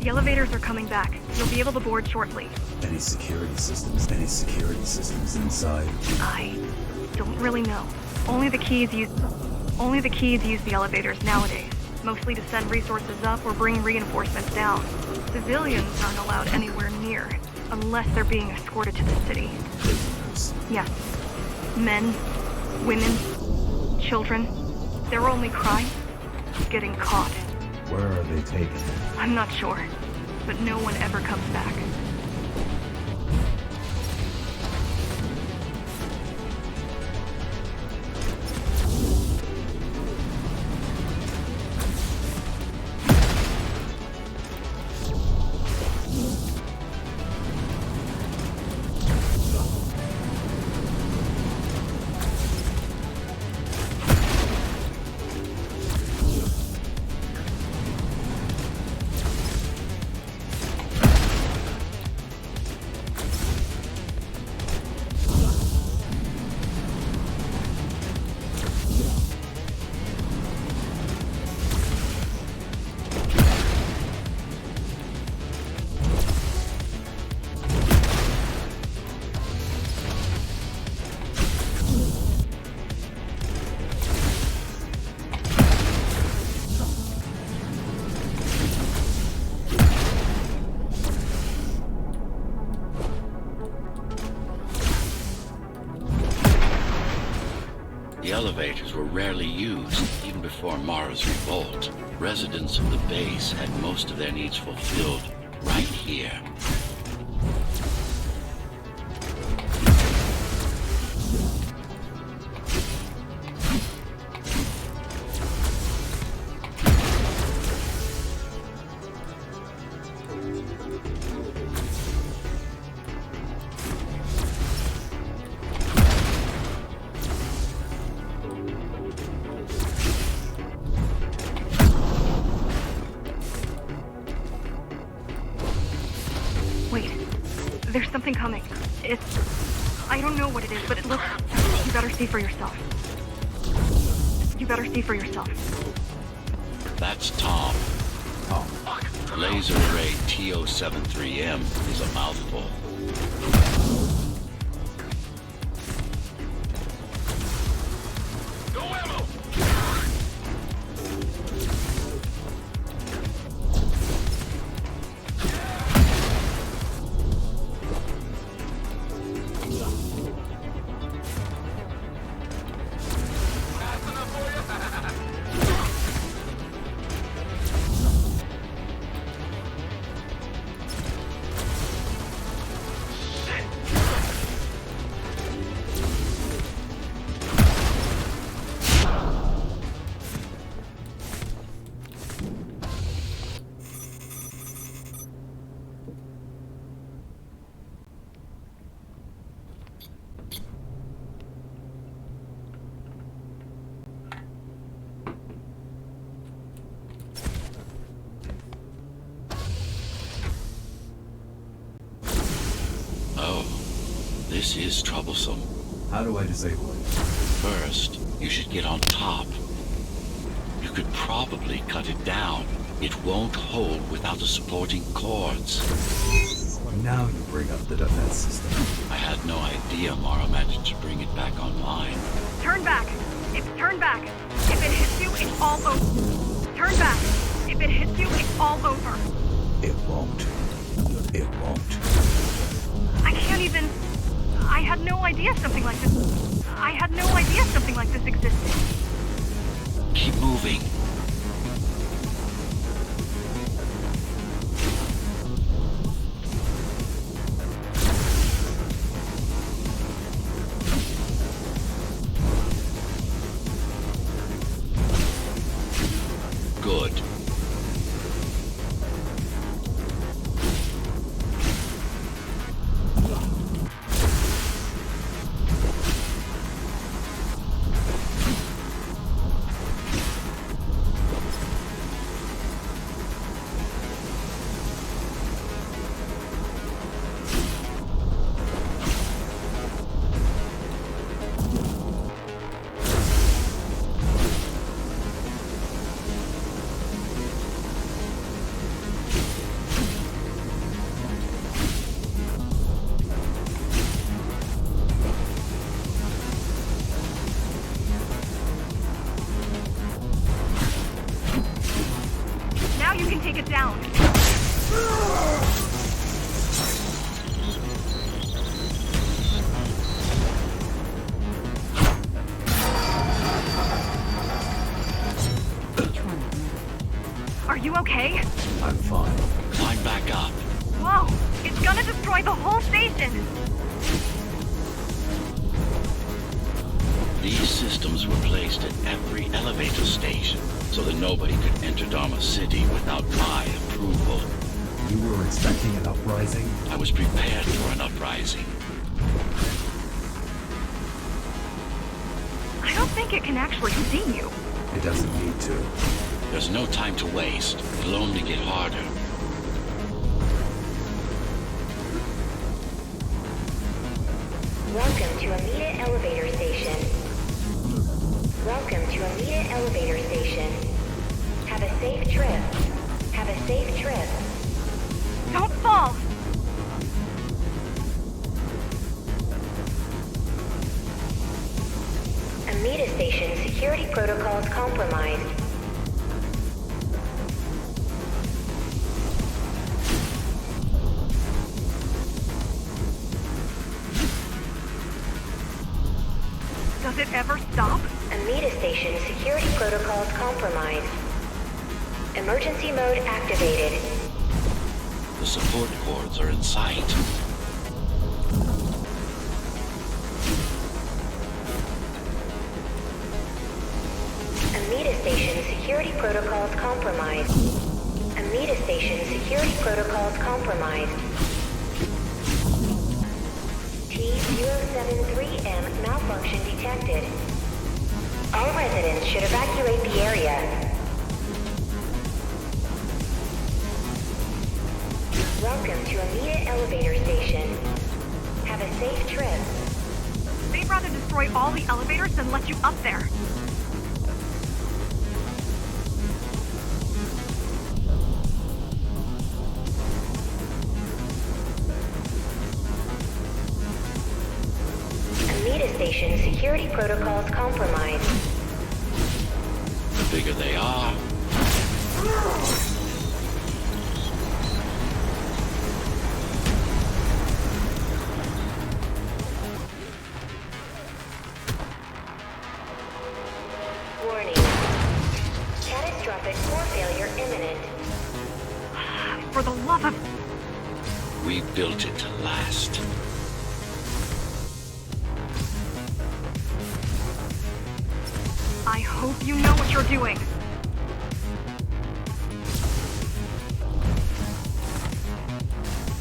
The elevators are coming back. You'll be able to board shortly. Any security systems inside? I don't really know. Only the keys use the elevators nowadays, mostly to send resources up or bring reinforcements down. Civilians aren't allowed anywhere near, unless they're being escorted to the city. Prisoners. Yes. Men, women, children. Their only crime? Getting caught. Where are they taken? I'm not sure, but no one ever comes back. The elevators were rarely used, even before Mara's revolt. Residents of the base had most of their needs fulfilled right here. Wait, there's something coming. I don't know what it is, but it looks... You better see for yourself. You better see for yourself. That's Tom. Laser array ㅗㅀ롷ㄱ is a mouthful. This is troublesome. How do I disable it? First, you should get on top. You could probably cut it down. It won't hold without the supporting cords. Now you bring up the defense system. I had no idea Mara managed to bring it back online. Turn back! Turn back! If it hits you, it's all over. Turn back! If it hits you, it's all over. It won't. It won't. I can't even... I I had no idea something like this. I had no idea something like this existed. Keep moving. Good. Now you can take it down. Are you okay? I'm fine. Climb back up. Whoa! It's gonna destroy the whole station! These systems were placed at every elevator station so that nobody could enter Dharma City without my approval. You were expecting an uprising? I was prepared for an uprising. I don't think it can actually see you. It doesn't need to. There's no time to waste. It'll only get harder. Welcome to ㅜㅜㅜㅜ Elevator Station. Welcome to ㅜㅜㅜㅜ Elevator Station. Have a safe trip. Have a safe trip. Don't fall! ㅜㅜ Station security protocols compromised. Does it ever stop? ㅜㅜ Station security protocols compromised. Emergency mode activated. The support cords are in sight. ㅜㅜ Station security protocols compromised. ㅜㅜ Station security protocols compromised. T073M malfunction detected. All residents should evacuate the area. Welcome to ㅜㅜ Elevator Station. Have a safe trip. They'd rather destroy all the elevators than let you up there. ㅜㅜ Station security protocols compromised. The bigger they are, Warning. Catastrophic core failure imminent. For the love of... we built it to last. I hope you know what you're doing.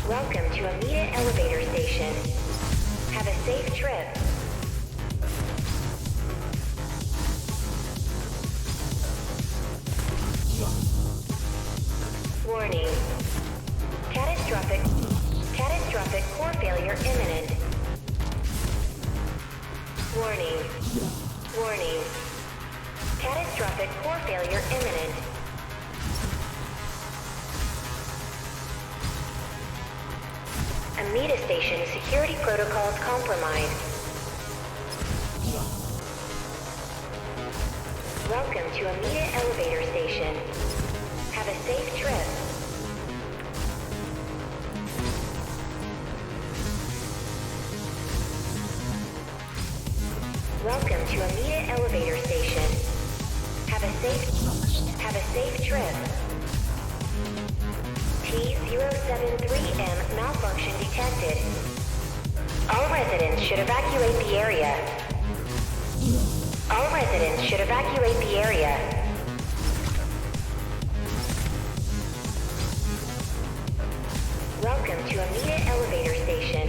Welcome to ㅜㅜ Elevator Station. Have a safe trip. Warning. Catastrophic core failure imminent. Warning. Warning. Catastrophic core failure imminent. ㅜㅜ Station security protocols compromised. Welcome to ㅜㅜ Elevator Station. Have a safe trip. to Amita Elevator Station. Have a safe trip. ㅗㅀ뚷㚱 malfunction detected. All residents should evacuate the area. All residents should evacuate the area. Welcome to Amita Elevator Station.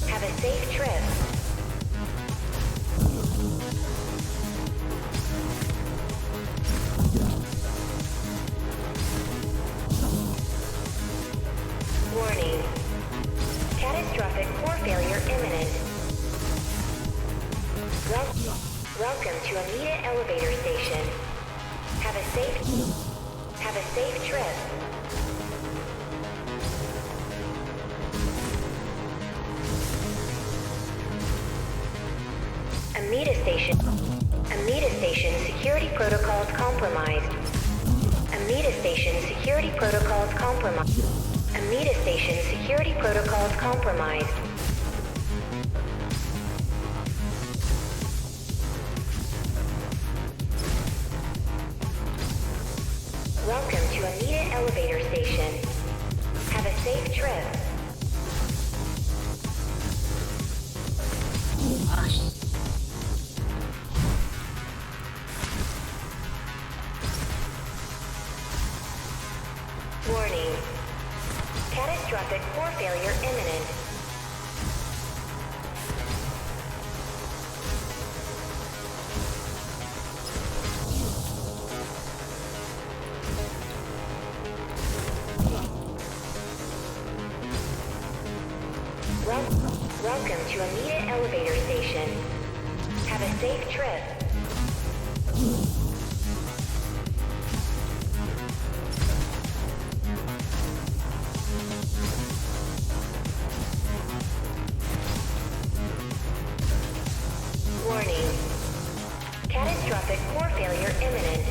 Have a safe trip. Warning. Catastrophic core failure imminent. Welcome to Amita Elevator Station. Have a safe trip. Amita Station security protocols compromised. Amita Station security protocols compromised. Amita Station security protocols compromised. Welcome to Amita Elevator Station. Have a safe trip. Warning. Catastrophic core failure imminent. Welcome to Amita Elevator Station. Have a safe trip. Warning. Catastrophic core failure imminent.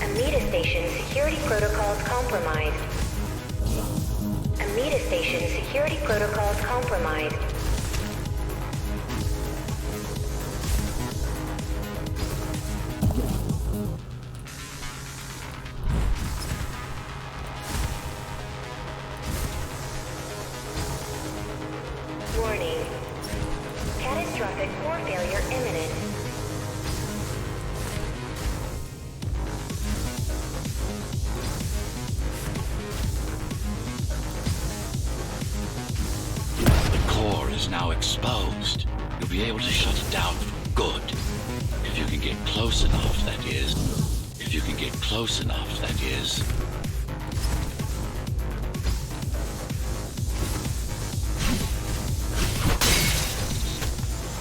Amita Station security protocols compromised. Amita Station security protocols compromised. Warning. Catastrophic core failure imminent. The core is now exposed. You'll be able to shut it down for good. If you can get close enough, that is. If you can get close enough, that is.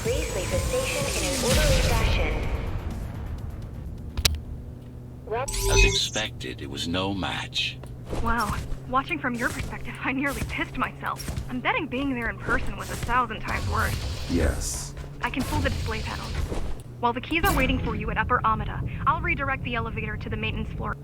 Please leave the station in an orderly fashion. As expected, it was no match. Wow. Watching from your perspective, I nearly pissed myself. I'm betting being there in person was 1,000 times worse. Yes. I can pull the display panels. While the keys are waiting for you at Upper Amida, I'll redirect the elevator to the maintenance floor.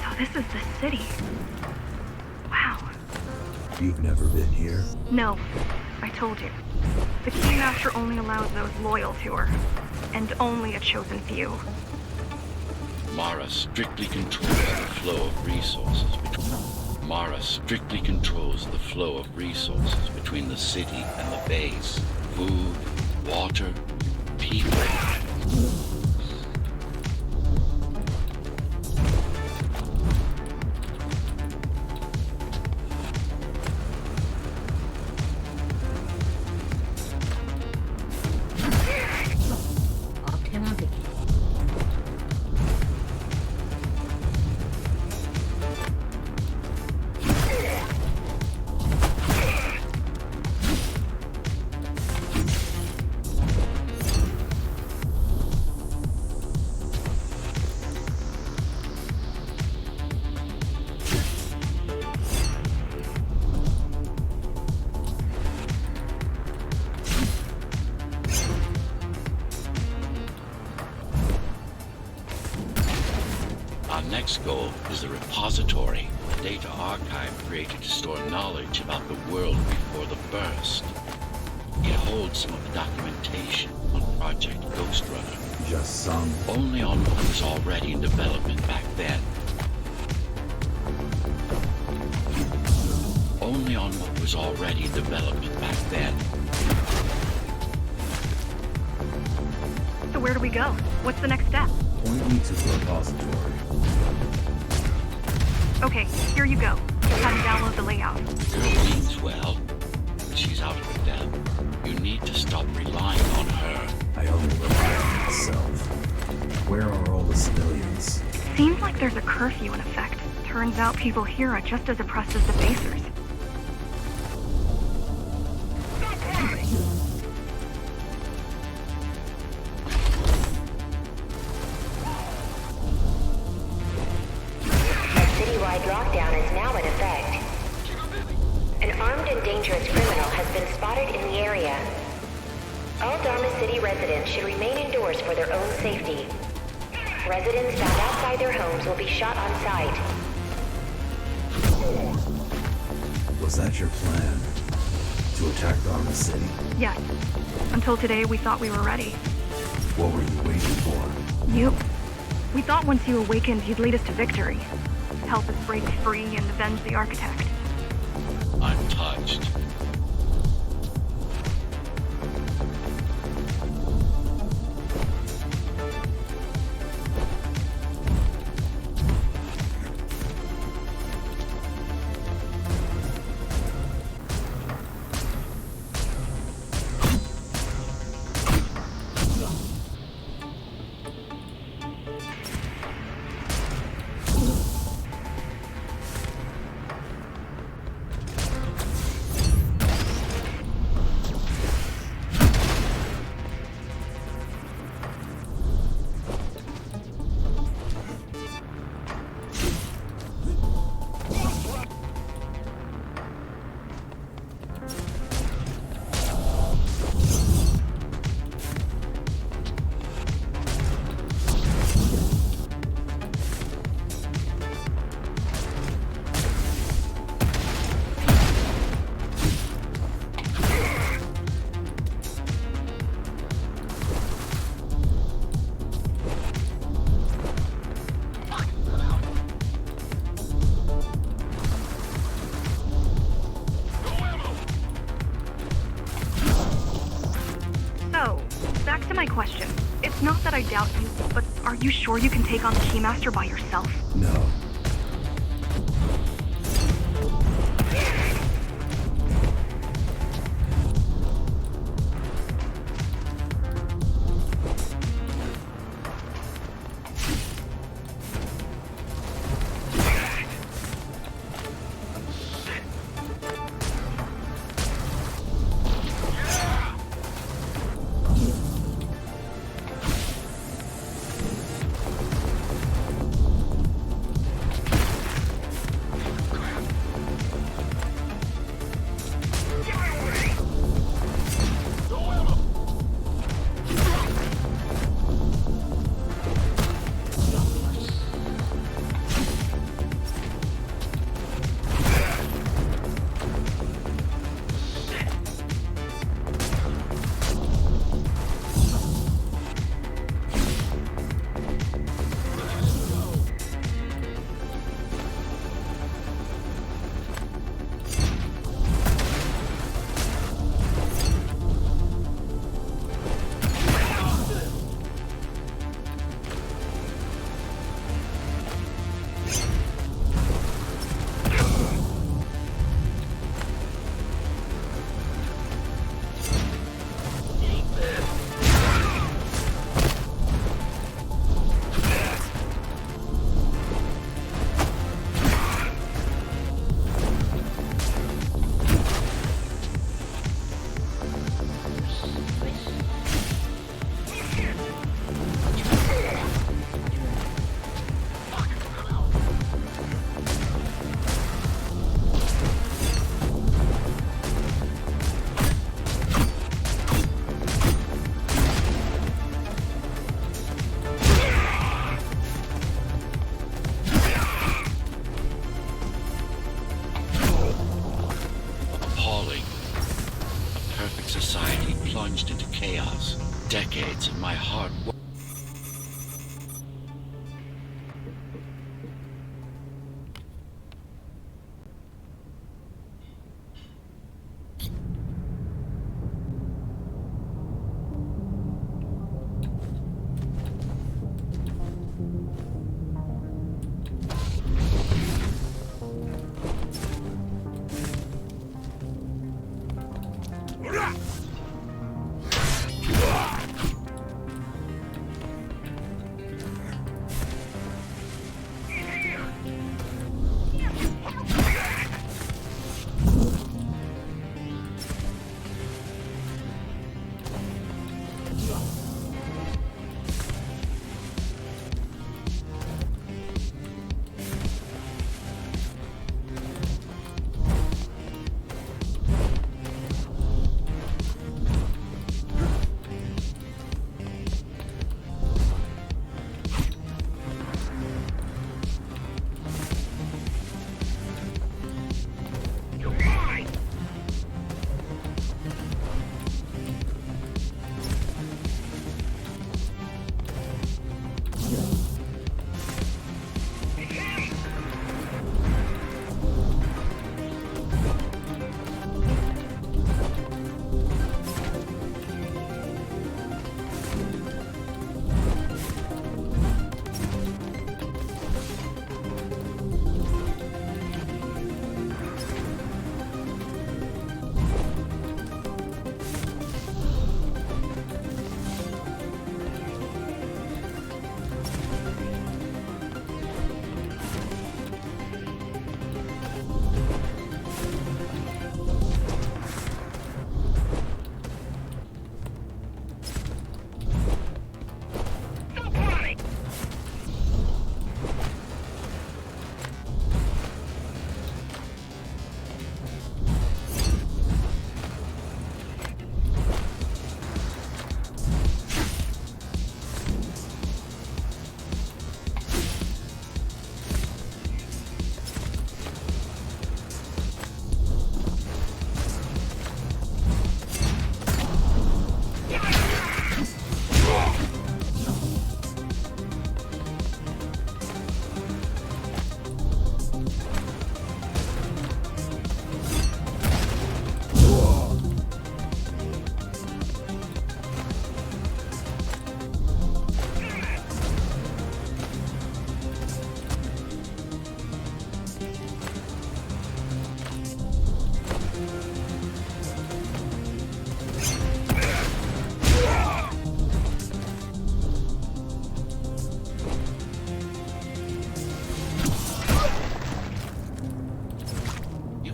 So this is the city. Wow. You've never been here? No, I told you. The Keymaster only allows those loyal to her, and only a chosen few. Mara strictly controls the flow of resources between the city and the base. Food, water, people. next goal is the repository, a data archive created to store knowledge about the world before the burst. It holds some of the documentation on Project Ghost Runner. Just some. Only on what was already in development back then. Only on what was already in development back then. So where do we go? What's the next step? Point me to the repository. Okay, here you go. Just had to download the layout. The girl means well, but she's out of her depth. You need to stop relying on her. I only rely on myself. Where are all the civilians? Seems like there's a curfew in effect. Turns out people here are just as oppressed as the basers. Lockdown is now in effect. An armed and dangerous criminal has been spotted in the area. All Dharma City residents should remain indoors for their own safety. Residents found outside their homes will be shot on sight. Was that your plan? To attack Dharma City? Yes. Until today, we thought we were ready. What were you waiting for? You. We thought once you awakened, you'd lead us to victory. Help us break free and avenge the Architect. I'm touched. Back to my question. It's not that I doubt you, but are you sure you can take on the Keymaster by yourself? No. chaos. Decades of my hard work.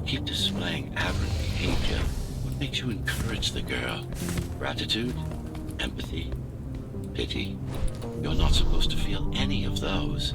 Keep displaying aberrant behavior. What makes you encourage the girl? Gratitude? Empathy? Pity? You're not supposed to feel any of those.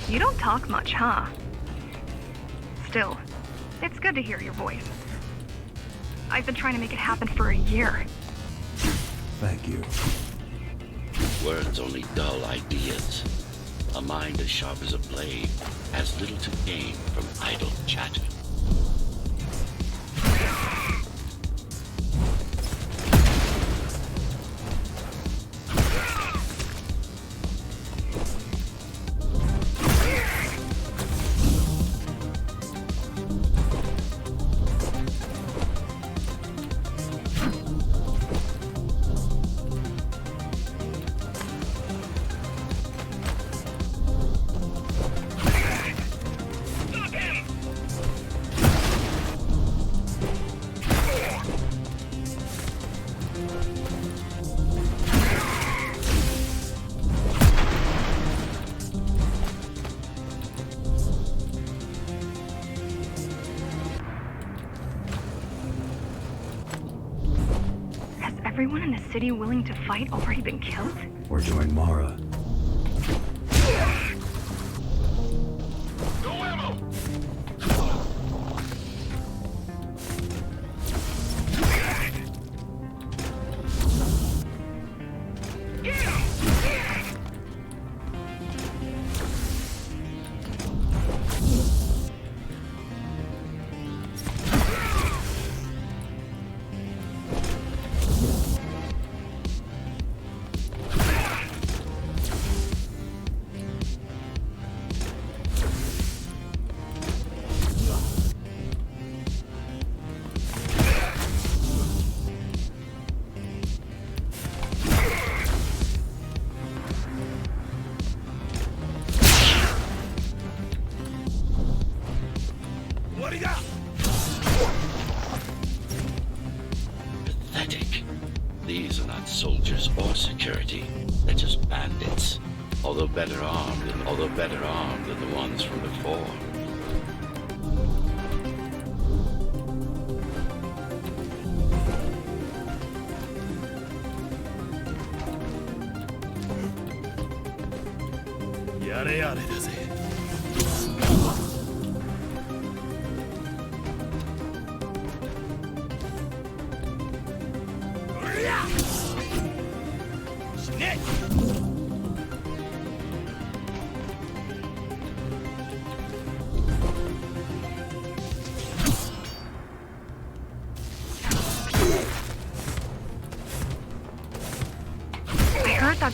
You don't talk much, huh? still. It's good to hear your voice. I've been trying to make it happen for a year. Thank you. Words only dull ideas. A mind as sharp as a blade has little to gain from idle chatter. Everyone in the city willing to fight already been killed? Or join Mara. No ammo! Pathetic. These are not soldiers or security. They're just bandits. Although better armed than the ones from before.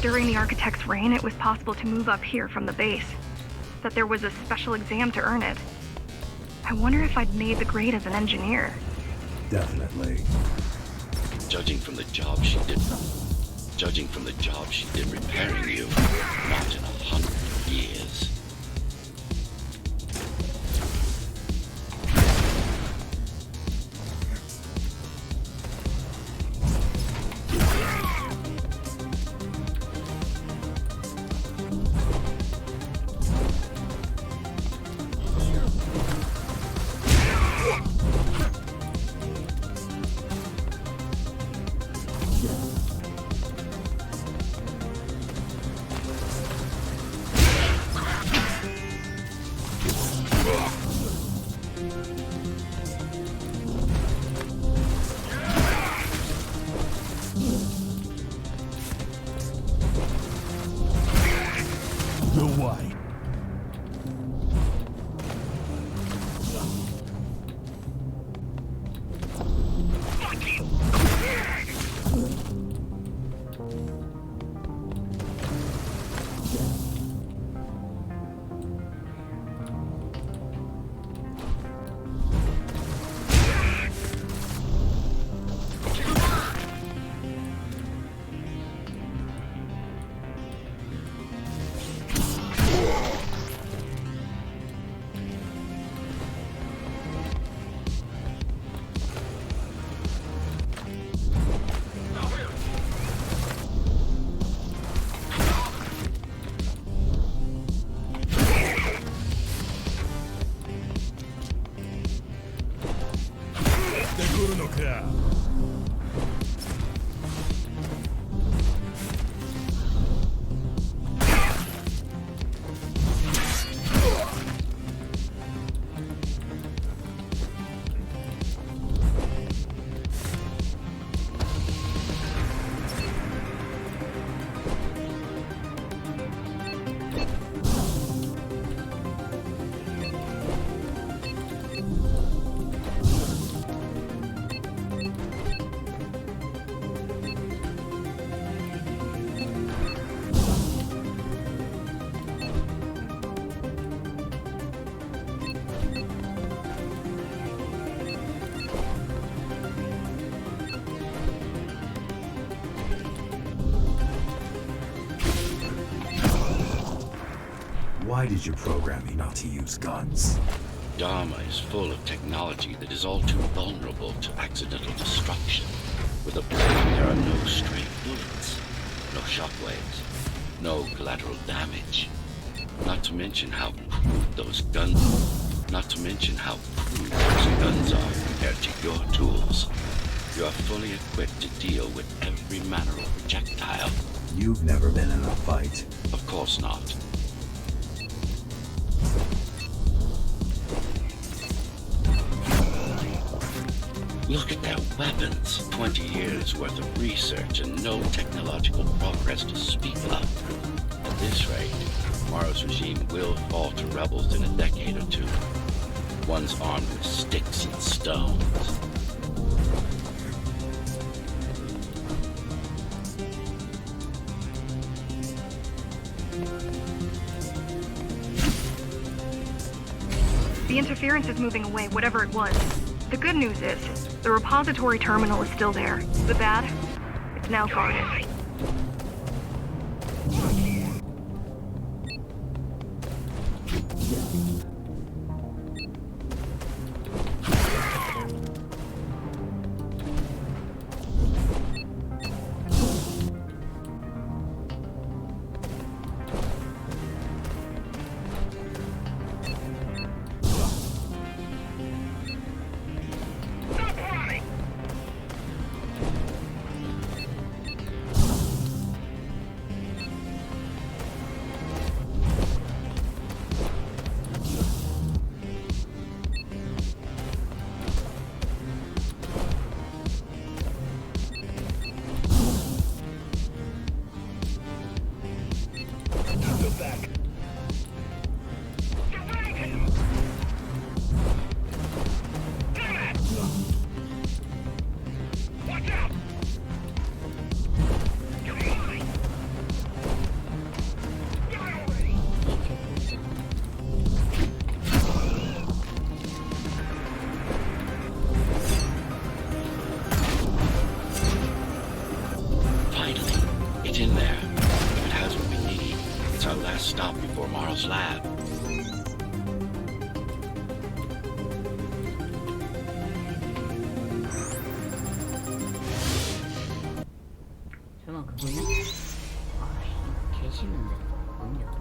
During the architect's reign, it was possible to move up here from the base. That there was a special exam to earn it. I wonder if I'd made the grade as an engineer. Definitely. Judging from the job she did repairing you, not in 100 years. Why did you program me not to use guns? Dharma is full of technology that is all too vulnerable to accidental destruction. With a blade, there are no stray bullets, no shockwaves, no collateral damage. Not to mention how crude those guns are compared to your tools. You are fully equipped to deal with every manner of projectile. You've never been in a fight. Of course not. Look at their weapons. 20 years worth of research and no technological progress to speak of. At this rate, Morrow's regime will fall to rebels in a decade or two. Ones armed with sticks and stones. The interference is moving away, whatever it was. The good news is, the repository terminal is still there. The bad, it's now guarded. Stop before Morrow's lab. 설마 그거냐? 아씨, 개 싫은데. 뭐냐?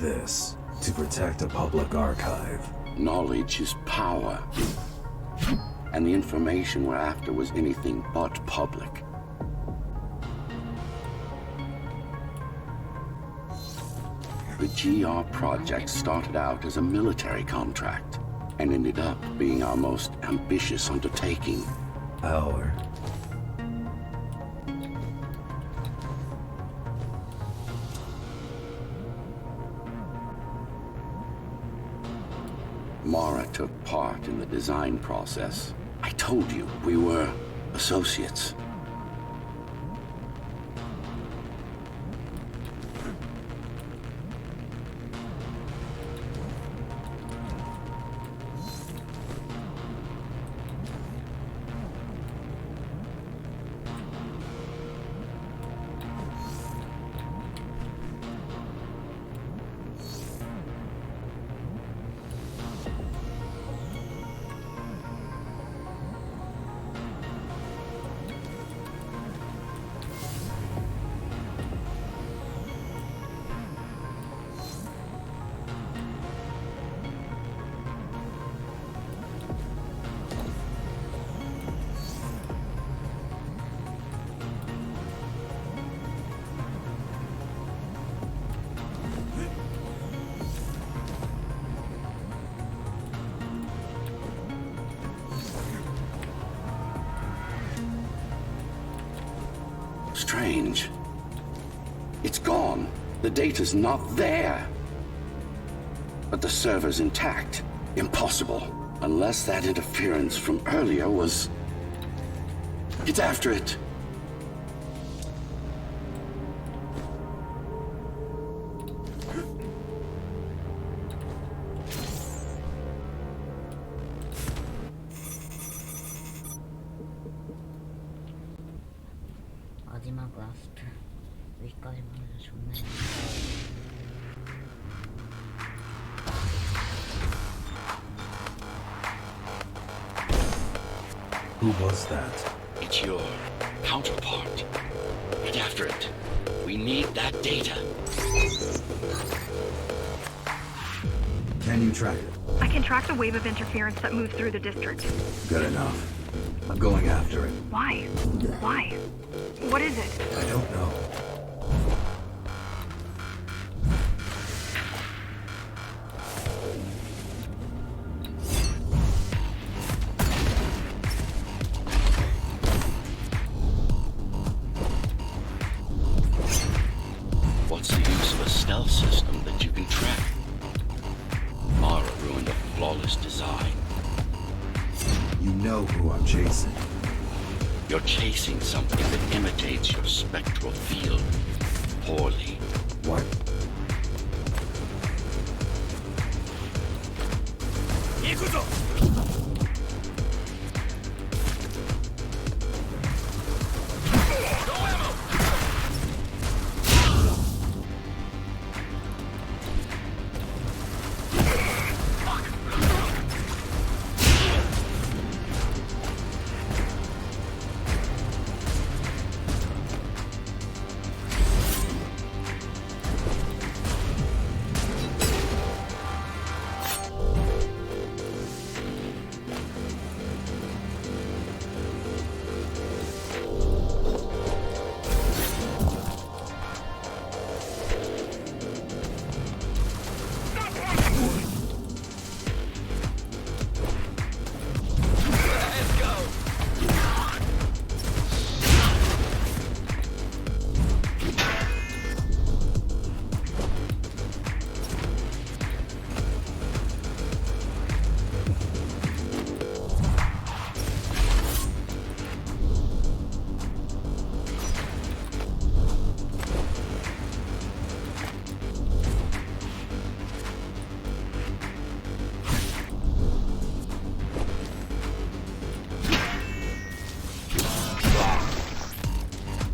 This, to protect a public archive. Knowledge is power. And the information we're after was anything but public. The GR project started out as a military contract and ended up being our most ambitious undertaking. Power. Mara took part in the design process. I told you, we were associates. strange. It's gone. The data's not there. But the server's intact. Impossible. Unless that interference from earlier was... Get after it! 마지막 라스트 여기까지만 해도 좋네. Who was that? It's your counterpart. Get after it. We need that data. Can you track it? I can track the wave of interference that moves through the district. Good enough. I'm going after it. Why? Why? What is it? I don't know. What's the use of a stealth system that you can track? Mara ruined a flawless design. You know who I'm chasing. You're chasing something that imitates your spectral field. Poorly. What?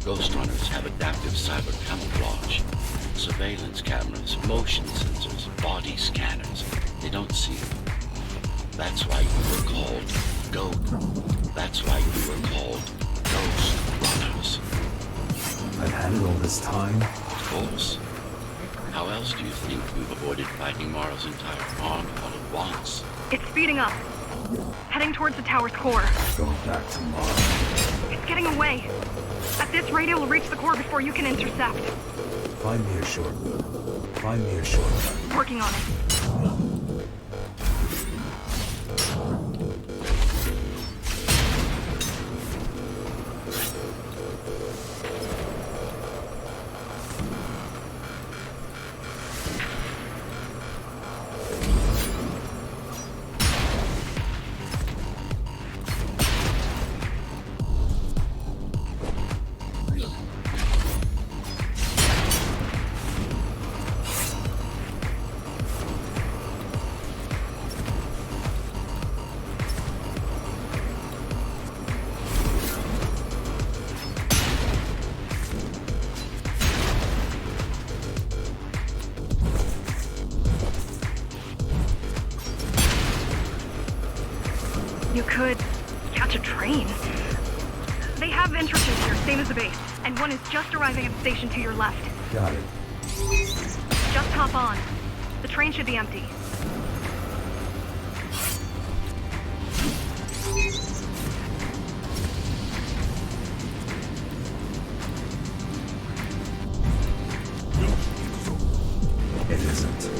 Ghost runners have adaptive cyber camouflage. Surveillance cameras, motion sensors, body scanners. They don't see you. That's why you were called That's why you were called Ghost Runners. I've had it all this time. Of course. How else do you think we've avoided fighting Mara's entire army all at once? It's speeding up. Heading towards the tower's core. Going back to Mara. It's getting away. At this rate, it will reach the core before you can intercept. Find me a shortcut. Find me a shortcut. Working on it. You could catch a train. They have entrances here, same as the base, and one is just arriving at the station to your left. Got it. Just hop on. The train should be empty. It isn't.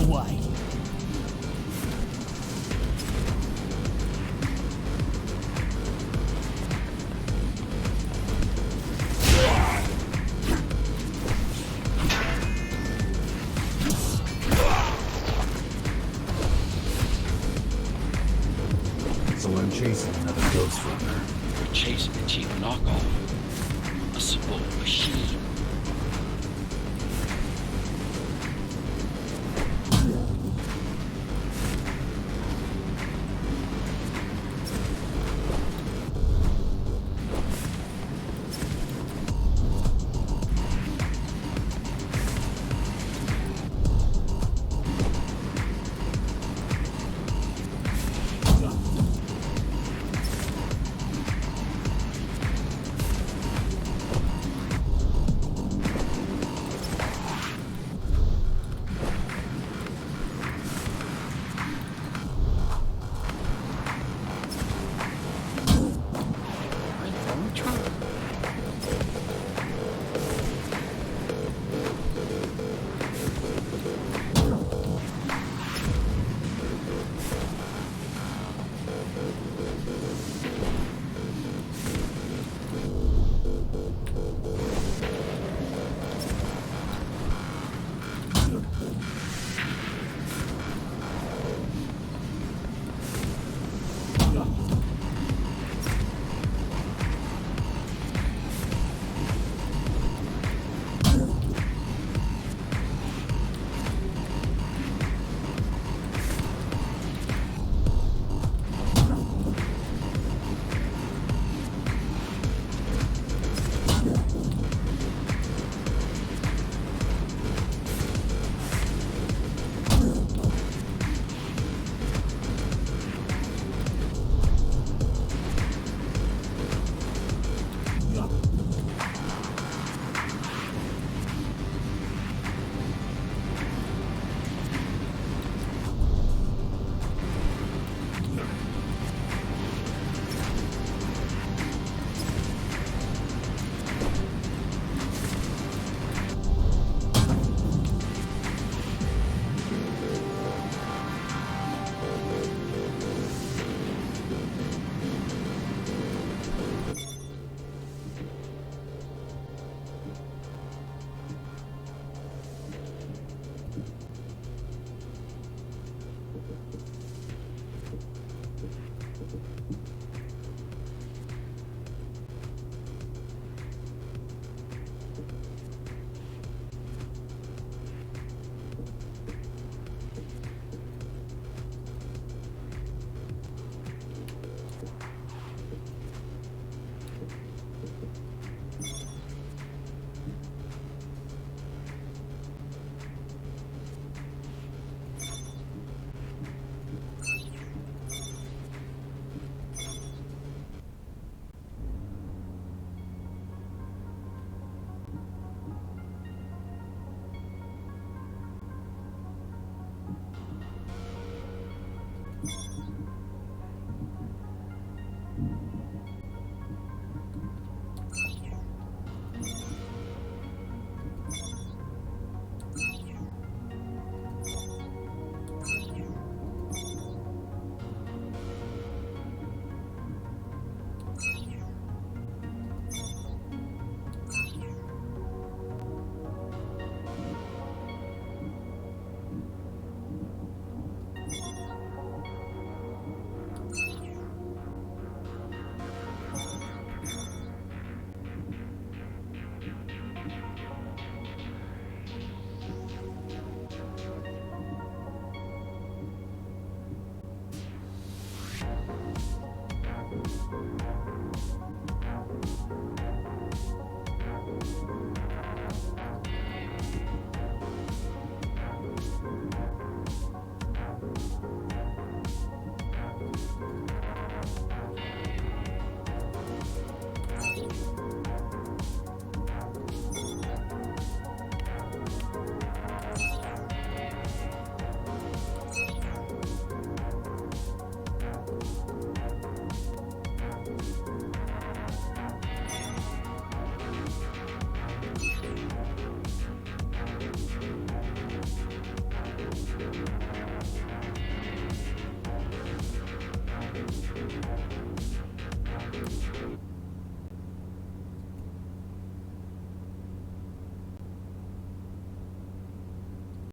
away. So I'm chasing another ghost runner. We're chasing a cheap knockoff. A support machine.